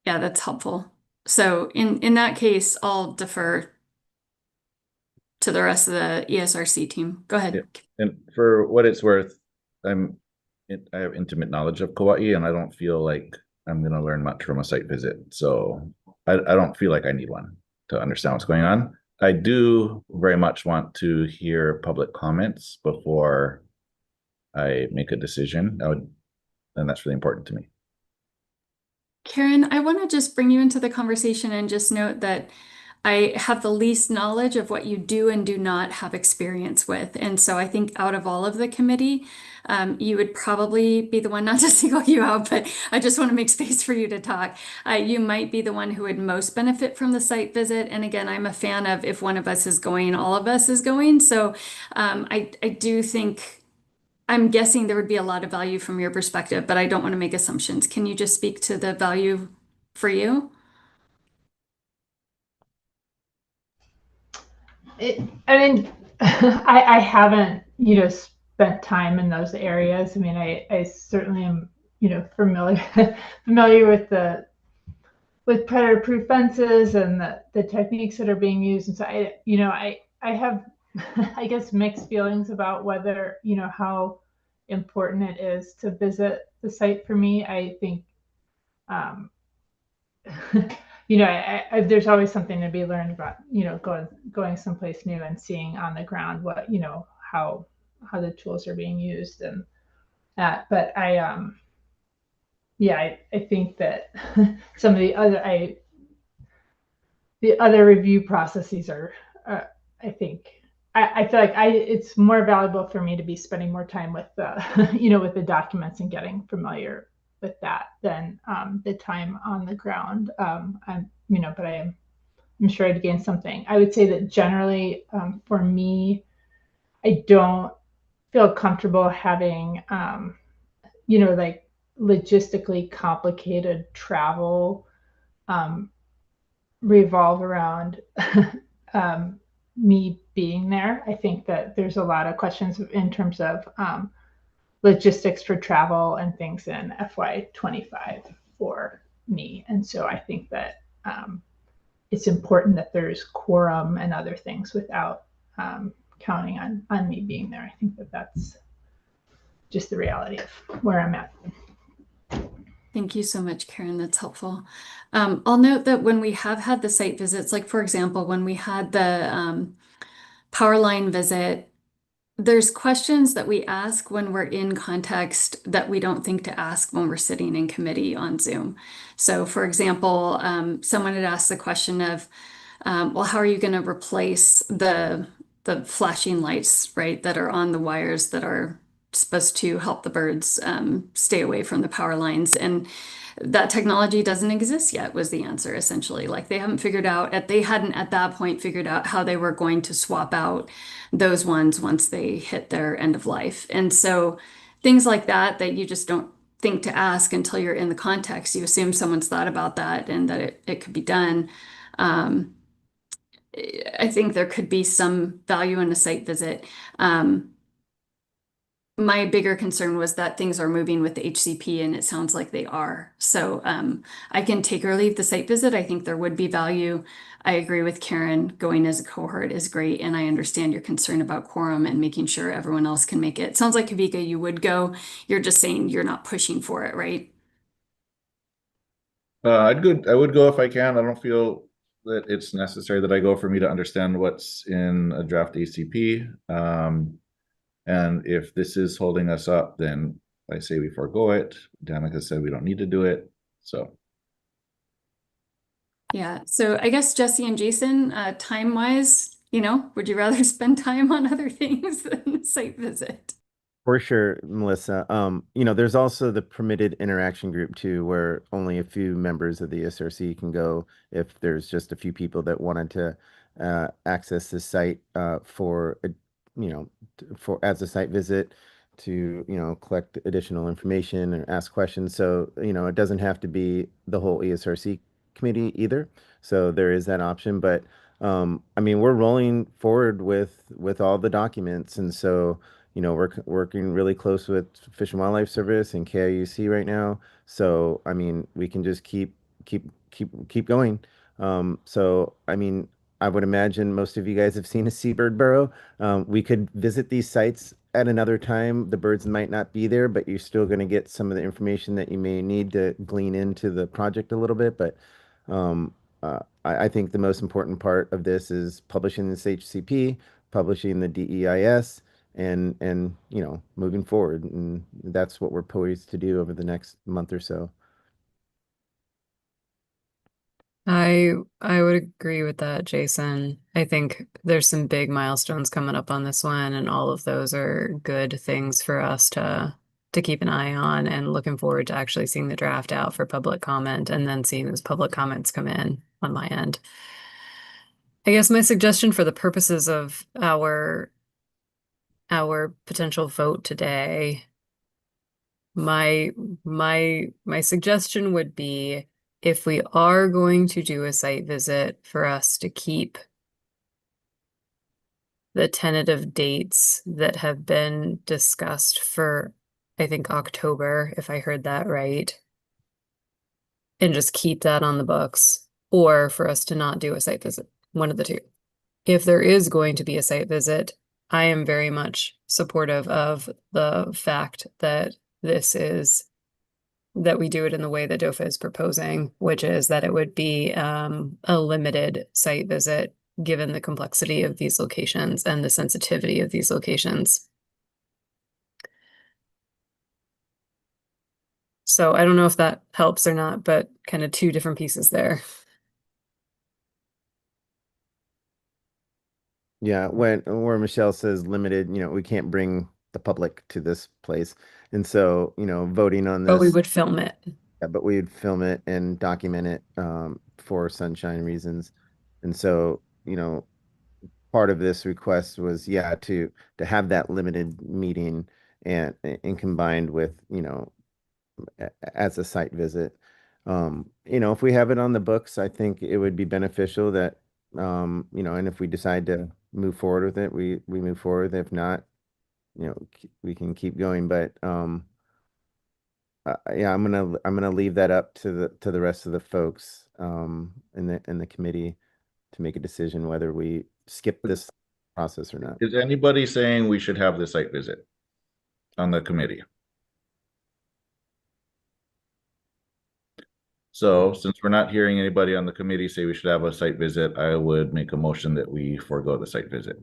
Yeah, that's helpful. So in that case, I'll defer to the rest of the ESRC team. Go ahead. Yeah. And for what it's worth, I have intimate knowledge of Kauaʻi, and I don't feel like I'm going to learn much from a site visit. So I don't feel like I need one to understand what's going on. I do very much want to hear public comments before I make a decision. And that's really important to me. Karen, I want to just bring you into the conversation and just note that I have the least knowledge of what you do and do not have experience with. And so I think out of all of the committee, you would probably be the one, not to single you out, but I just want to make space for you to talk. You might be the one who would most benefit from the site visit. And again, I'm a fan of if one of us is going, all of us is going. So I do think, I'm guessing there would be a lot of value from your perspective, but I don't want to make assumptions. Can you just speak to the value for you? I mean, I haven't, spent time in those areas. I mean, I certainly am, familiar with predator-proof fences and the techniques that are being used. And so I have, I guess, mixed feelings about whether, how important it is to visit the site for me. I think, there's always something to be learned about, going someplace new and seeing on the ground what, how the tools are being used and that. But I think that some of the other review processes are, I think, I feel like it's more valuable for me to be spending more time with the, with the documents and getting familiar with that than the time on the ground. But I'm sure I'd gain something. I would say that generally, for me, I don't feel comfortable having, like logistically complicated travel revolve around me being there. I think that there's a lot of questions in terms of logistics for travel and things in FY25 for me. And so I think that it's important that there's quorum and other things without counting on me being there. I think that that's just the reality of where I'm at. Thank you so much, Karen. That's helpful. I'll note that when we have had the site visits, like for example, when we had the power line visit, there's questions that we ask when we're in context that we don't think to ask when we're sitting in committee on Zoom. So for example, someone had asked the question of, well, how are you going to replace the flashing lights, right, that are on the wires that are supposed to help the birds stay away from the power lines? And that technology doesn't exist yet, was the answer, essentially. Like they hadn't at that point figured out how they were going to swap out those ones once they hit their end of life. And so things like that you just don't think to ask until you're in the context. You assume someone's thought about that and that it could be done. I think there could be some value in a site visit. My bigger concern was that things are moving with the HCP, and it sounds like they are. So I can take or leave the site visit. I think there would be value. I agree with Karen, going as a cohort is great, and I understand your concern about quorum and making sure everyone else can make it. Sounds like, Kavika, you would go. You're just saying you're not pushing for it, right? I would go if I can. I don't feel that it's necessary that I go for me to understand what's in a draft HCP. And if this is holding us up, then I say we forego it. Danica said we don't need to do it. So Yeah. So I guess Jesse and Jason, time-wise, would you rather spend time on other things than a site visit? For sure, Melissa. There's also the permitted interaction group too, where only a few members of the ESRC can go if there's just a few people that wanted to access the site for as a site visit to collect additional information and ask questions. So it doesn't have to be the whole ESRC committee either. So there is that option, but we're rolling forward with all the documents, and so we're working really close with Fish and Wildlife Service and KIUC right now. So we can just keep going. I would imagine most of you guys have seen a seabird burrow. We could visit these sites at another time. The birds might not be there, but you're still going to get some of the information that you may need to glean into the project a little bit. But I think the most important part of this is publishing this HCP, publishing the DEIS, and moving forward. And that's what we're poised to do over the next month or so. I would agree with that, Jason. I think there's some big milestones coming up on this one, and all of those are good things for us to keep an eye on, and looking forward to actually seeing the draft out for public comment and then seeing those public comments come in on my end. I guess my suggestion for the purposes of our potential vote today, my suggestion would be, if we are going to do a site visit, for us to keep the tentative dates that have been discussed for, I think, October, if I heard that right, and just keep that on the books, or for us to not do a site visit, one of the two. If there is going to be a site visit, I am very much supportive of the fact that that we do it in the way that DOFA is proposing, which is that it would be a limited site visit, given the complexity of these locations and the sensitivity of these locations. So I don't know if that helps or not, but kind of two different pieces there. Yeah, where Michelle says limited, we can't bring the public to this place. And so, voting on But we this, would film it. yeah, but we would film it and document it for sunshine reasons. And so, part of this request was, yeah, to have that limited meeting and combined with, as a site visit. If we have it on the books, I think it would be beneficial that, and if we decide to move forward with it, we move forward. If not, we can keep going. But yeah, I'm gonna leave that up to the rest of the folks in the committee to make a decision whether we skip this process or not. is anybody saying we should have the site visit on the committee? So since we're not hearing anybody on the committee say we should have a site visit, I would make a motion that we forego the site visit.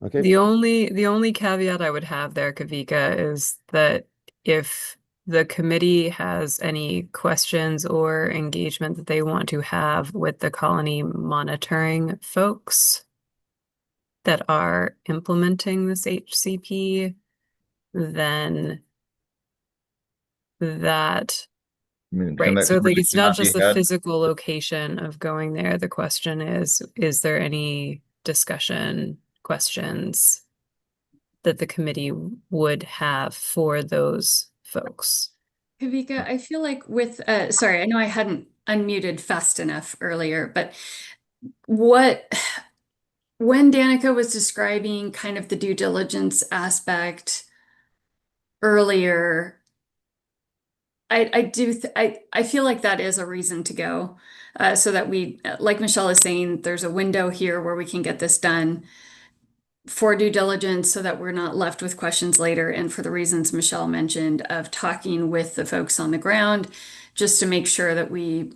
Okay. The only caveat I would have there, Kavika, is that if the committee has any questions or engagement that they want to have with the colony monitoring folks that are implementing this HCP, then that, right. So like, it's not just the physical location of going there. The question is there any discussion, questions that the committee would have for those folks. Kavika, I feel like with, sorry, I know I hadn't unmuted fast enough earlier, but when Danica was describing kind of the due diligence aspect earlier, I feel like that is a reason to go, so that we, like Michelle is saying, there's a window here where we can get this done for due diligence so that we're not left with questions later, and for the reasons Michelle mentioned of talking with the folks on the ground, just to make sure that we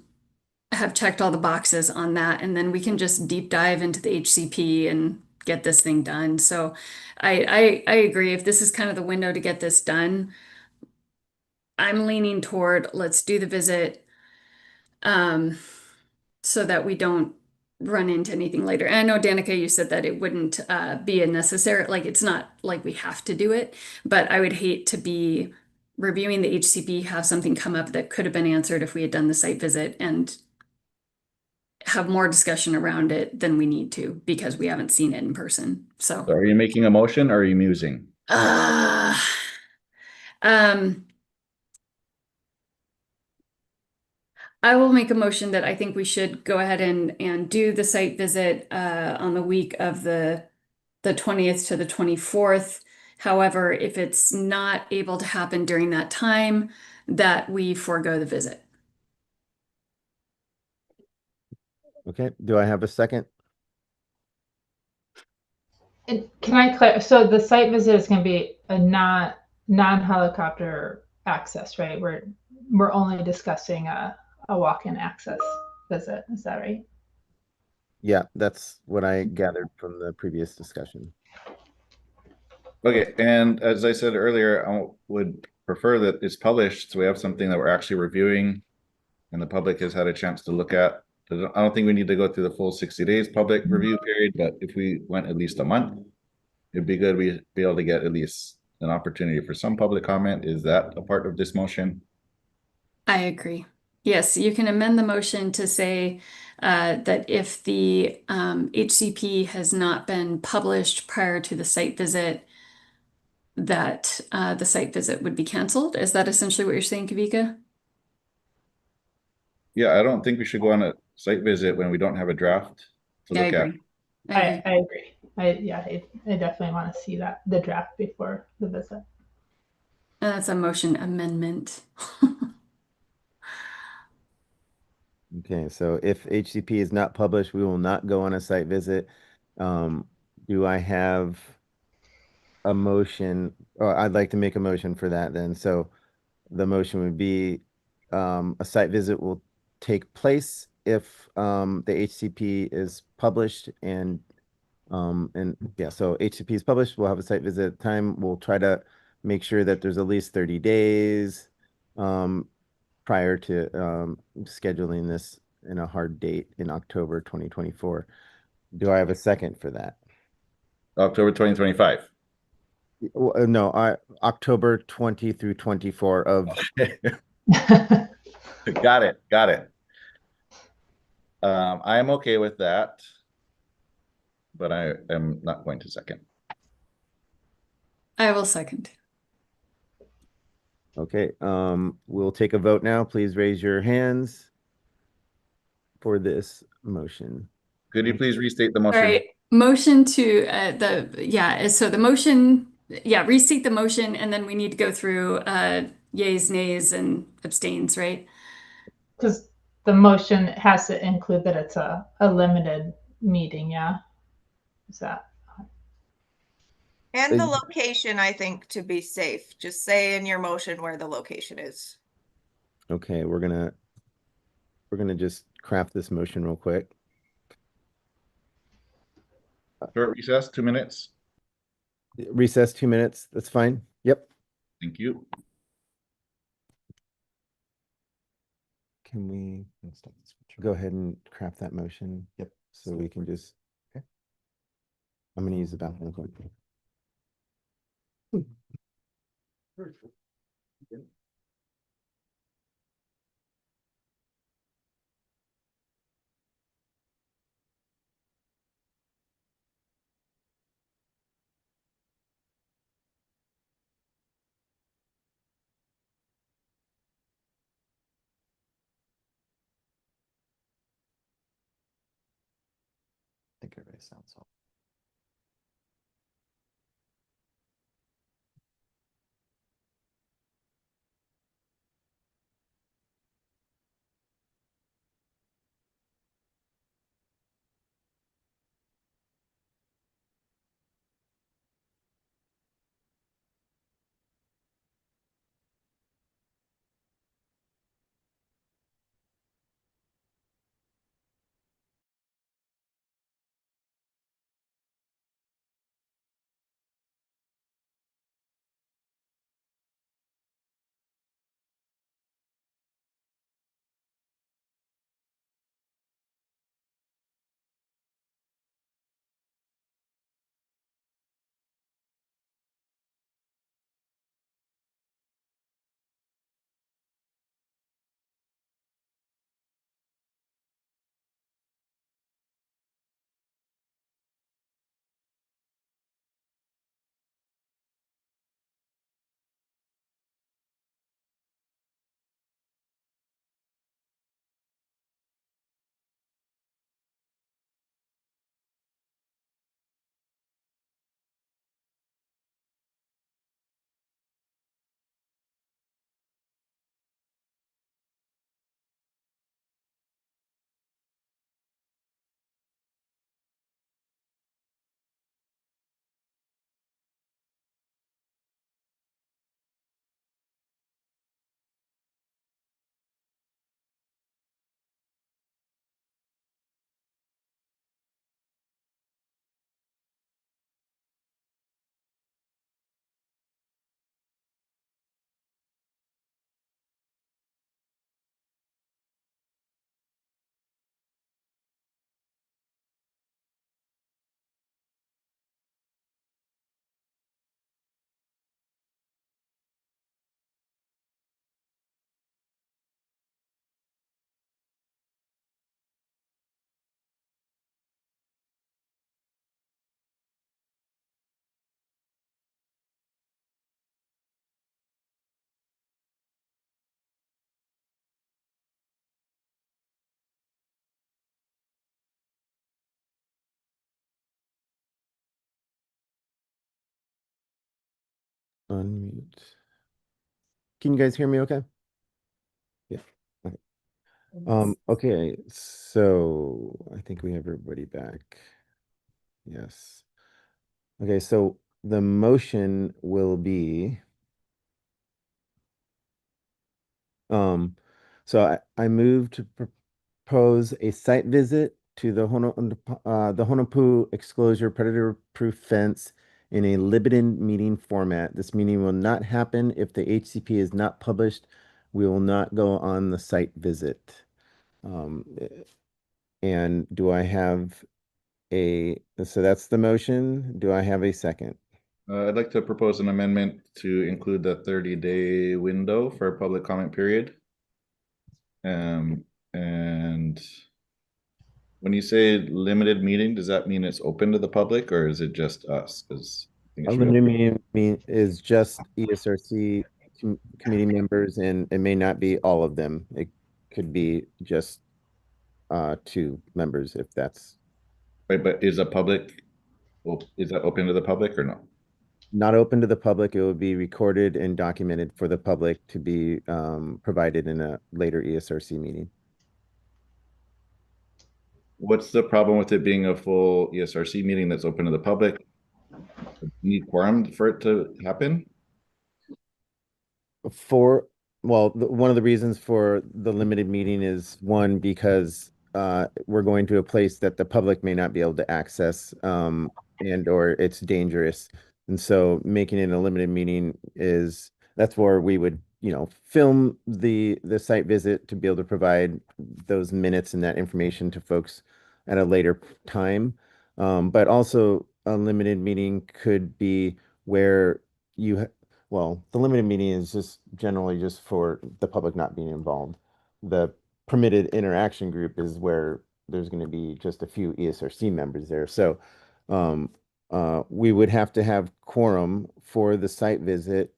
have checked all the boxes on that, and then we can just deep dive into the HCP and get this thing done. So I agree. If this is kind of the window to get this done, I'm leaning toward let's do the visit, so that we don't run into anything later. And I know, Danica, you said that it wouldn't be a necessary, like it's not like we have to do it, but I would hate to be reviewing the HCP, have something come up that could have been answered if we had done the site visit, and have more discussion around it than we need to because we haven't seen it in person. So, So are you making a motion or are you musing? I will make a motion that I think we should go ahead and do the site visit on the week of the 20th to the 24th. However, if it's not able to happen during that time, that we forego the visit. Okay, do I have a second? And can I clarify? So the site visit is going to be a non-helicopter access, right? We're only discussing a walk-in access visit. Is that right? Yeah, that's what I gathered from the previous discussion. Okay, and as I said earlier, I would prefer that it's published so we have something that we're actually reviewing and the public has had a chance to look at. I don't think we need to go through the full 60 days public review period, but if we went at least a month, it'd be good we'd be able to get at least an opportunity for some public comment. Is that a part of this motion? I agree. Yes, you can amend the motion to say that if the HCP has not been published prior to the site visit, that the site visit would be canceled. Is that essentially what you're saying, Kavika? Yeah, I don't think we should go on a site visit when we don't have a draft to Yeah, I look at. agree. I agree. I agree. I definitely want to see the draft before the visit. That's a motion amendment. Okay, so if HCP is not published, we will not go on a site visit. Do I have a motion? Or I'd like to make a motion for that then. So the motion would be a site visit will take place if the HCP is published and yeah, so HCP is published, we'll have a site visit time. We'll try to make sure that there's at least 30 days prior to scheduling this in a hard date in October 2024. Do I have a second for that? October 2025. No, October 20 through 24 of Got it. I am okay with that, but I am not going to second. I will second. Okay, we'll take a vote now. Please raise your hands for this motion. Could you please restate the All motion? right, motion to so the motion, restate the motion, and then we need to go through yays, nays, and abstains, right? Because the motion has to include that it's a limited meeting, yeah? Is that? And the location, I think, to be safe, just say in your motion where the location is. Okay, we're gonna just craft this motion real quick. Short recess, 2 minutes. Recess 2 minutes. That's fine. Yep. Thank you. Can we go ahead and craft that motion? Yep. So we can just. Okay. I'm gonna use the bathroom real quick. think everybody sounds all. Unmute. Can you guys hear me okay? Yeah. Okay. Okay, so I think we have everybody back. Yes. Okay, so the motion will be so I move to propose a site visit to the Honopu Exclosure Predator Proof Fence in a limited meeting format. This meeting will not happen if the HCP is not published. We will not go on the site visit. And do I have so that's the motion. Do I have a second? I'd like to propose an amendment to include the 30-day window for public comment period. And when you say limited meeting, does that mean it's open to the public or is it just us? Because A limited meeting is just ESRC committee members, and it may not be all of them. It could be just 2 members if that's right, but is that open to the public or no? not open to the public. It will be recorded and documented for the public to be provided in a later ESRC meeting. What's the problem with it being a full ESRC meeting that's open to the public? Need quorum for it to happen? One of the reasons for the limited meeting is one, because we're going to a place that the public may not be able to access, and or it's dangerous. And so making it a limited meeting that's where we would, film the site visit to be able to provide those minutes and that information to folks at a later time. But also a limited meeting could be where the limited meeting is just generally just for the public not being involved. The permitted interaction group is where there's going to be just a few ESRC members there. So we would have to have quorum for the site visit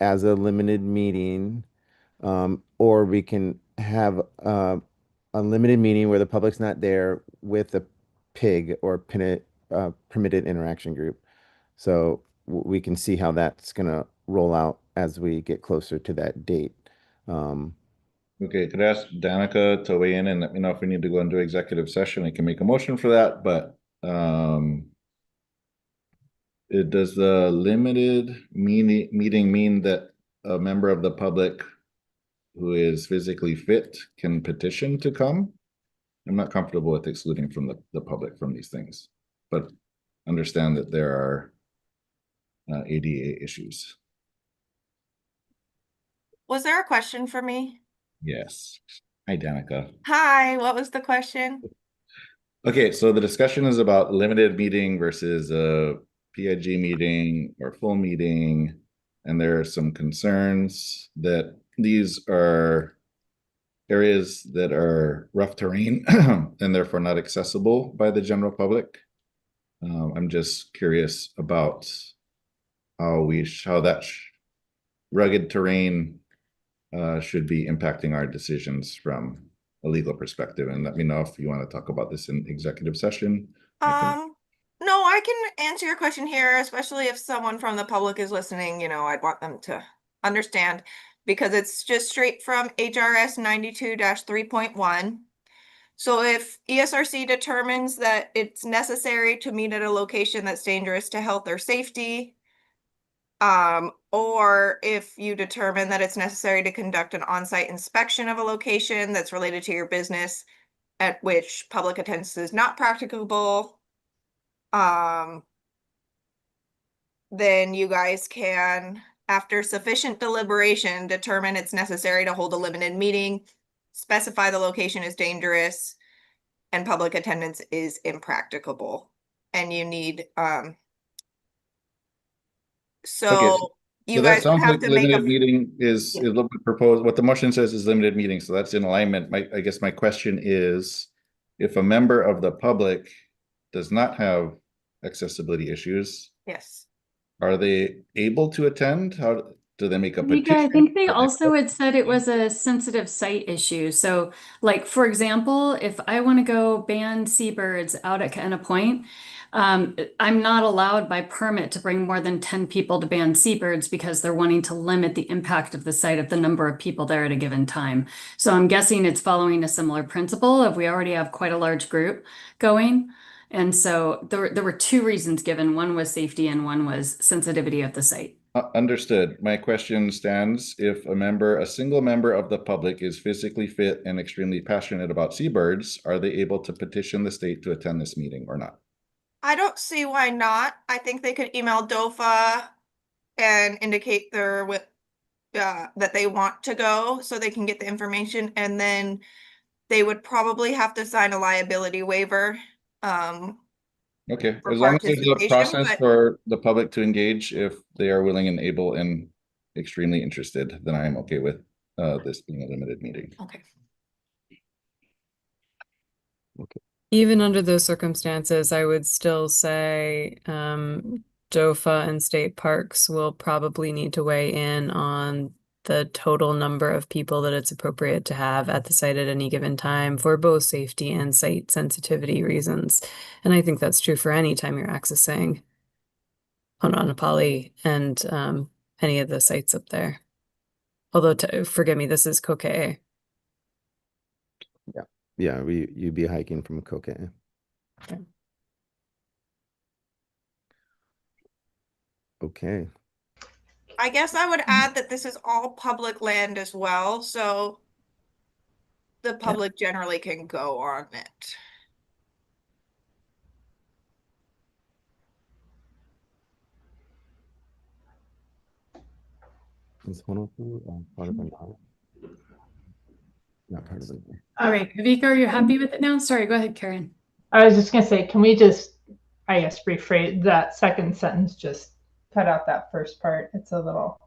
as a limited meeting, or we can have a limited meeting where the public's not there with PIG or permitted interaction group. So we can see how that's going to roll out as we get closer to that date. Okay, could I ask Danica to weigh in and let me know if we need to go into executive session? I can make a motion for that, but does the limited meeting mean that a member of the public who is physically fit can petition to come? I'm not comfortable with excluding from the public from these things, but understand that there are ADA issues. Was there a question for me? Yes. Hi, Danica. Hi, what was the question? Okay, so the discussion is about limited meeting versus a PIG meeting or full meeting. And there are some concerns that these are areas that are rough terrain and therefore not accessible by the general public. I'm just curious about how that rugged terrain should be impacting our decisions from a legal perspective. And let me know if you want to talk about this in executive session. No, I can answer your question here, especially if someone from the public is listening. You know, I'd want them to understand because it's just straight from HRS 92-3.1. So if ESRC determines that it's necessary to meet at a location that's dangerous to health or safety, or if you determine that it's necessary to conduct an on-site inspection of a location that's related to your business at which public attendance is not practicable, then you guys can, after sufficient deliberation, determine it's necessary to hold a limited meeting, specify the location is dangerous, and public attendance is impracticable. And you need, so you that guys would sounds have like to make limited a, meeting is Yeah. a little bit proposed. What the motion says is limited meeting, so that's in alignment. I guess my question is, if a member of the public does not have accessibility issues, yes. are they able to attend? How do they make a Mika, petition? I think they also had said it was a sensitive site issue. So, like, for example, if I want to go ban seabirds out at Kenna Point, I'm not allowed by permit to bring more than 10 people to ban seabirds because they're wanting to limit the impact of the site of the number of people there at a given time. So I'm guessing it's following a similar principle of we already have quite a large group going. And so there were two reasons given. One was safety and one was sensitivity of the site. Understood. My question stands. If a single member of the public is physically fit and extremely passionate about seabirds, are they able to petition the state to attend this meeting or not? I don't see why not. I think they could email DOFA and indicate that they want to go so they can get the information, and then they would probably have to sign a liability waiver. Okay, For as long as there's a participation, process but- for the public to engage if they are willing and able and extremely interested, then I am okay with this being a limited meeting. Okay. Even under those circumstances, I would still say DOFA and state parks will probably need to weigh in on the total number of people that it's appropriate to have at the site at any given time for both safety and site sensitivity reasons. And I think that's true for any time you're accessing Hononapali and any of the sites up there. Although, forgive me, this is Kauaʻi. Yeah, you'd be hiking from Kauaʻi. Okay. I guess I would add that this is all public land as well, so the public generally can go on it. Is Honolulu part of it? Not part of it. All right, Kavika, are you happy with it now? Sorry, go ahead, Karen. I was just gonna say, can we just, I guess, rephrase that second sentence, just cut out that first part? It's a little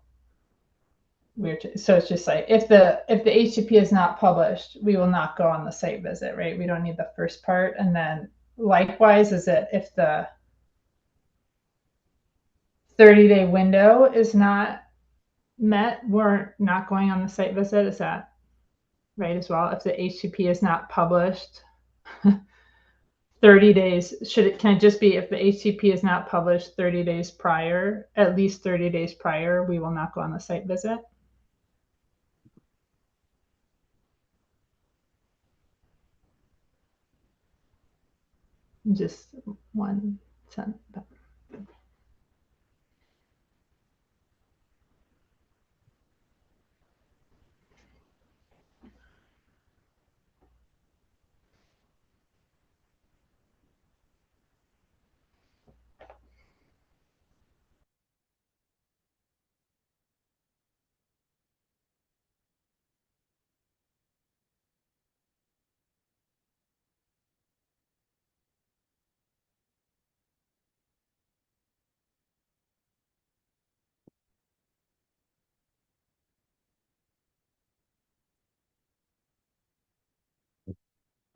weird. So it's just like, if the HCP is not published, we will not go on the site visit, right? We don't need the first part. And then likewise, is it if the 30-day window is not met, we're not going on the site visit? Is that right as well? If the HCP is not published 30 days, can it just be if the HCP is not published 30 days prior, at least 30 days prior, we will not go on the site visit? Just one sentence.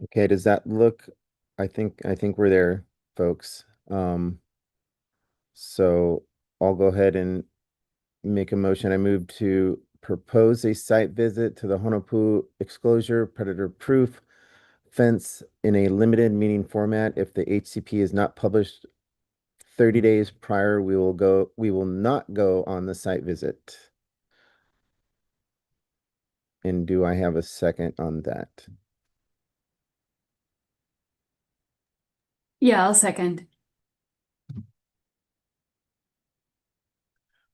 Okay, does that look, I think we're there, folks. So I'll go ahead and make a motion. I move to propose a site visit to the Honopu exclosure predator proof fence in a limited meeting format. If the HCP is not published 30 days prior, we will not go on the site visit. And do I have a second on that? Yeah, I'll second.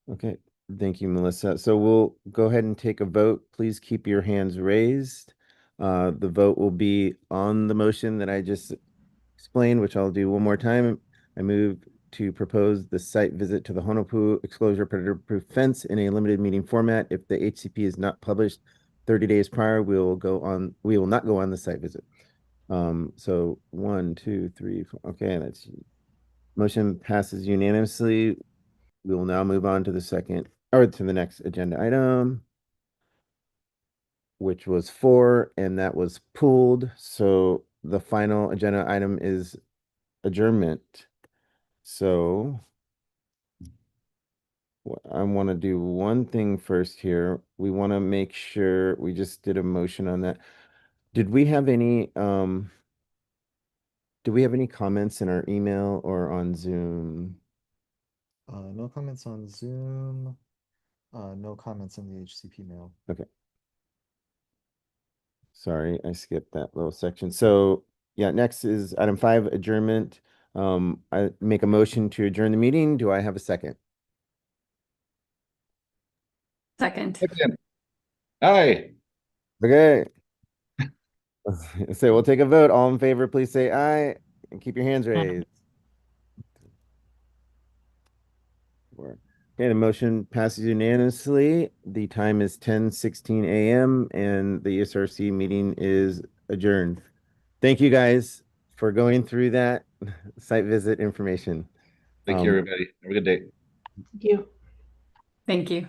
Okay, thank you, Melissa. So we'll go ahead and take a vote. Please keep your hands raised. The vote will be on the motion that I just explained, which I'll do one more time. I move to propose the site visit to the Honopu exclosure predator-proof fence in a limited meeting format. If the HCP is not published 30 days prior, we will not go on the site visit. So 1, 2, 3, 4. Okay, that's motion passes unanimously. We will now move on to the next agenda item, which was 4, and that was pulled. So the final agenda item is adjournment. So I want to do one thing first here. We want to make sure we just did a motion on that. Did we have any comments in our email or on Zoom? No comments on Zoom. No comments in the HCP mail. Okay. Sorry, I skipped that little section. So yeah, next is item 5, adjournment. I make a motion to adjourn the meeting. Do I have a second? Second. Aye. Okay. So we'll take a vote. All in favor, please say aye and keep your hands raised. Okay, the motion passes unanimously. The time is 10:16 a.m. and the ESRC meeting is adjourned. Thank you guys for going through that site visit information. Thank you, everybody. Have a good day. Thank you. Thank you.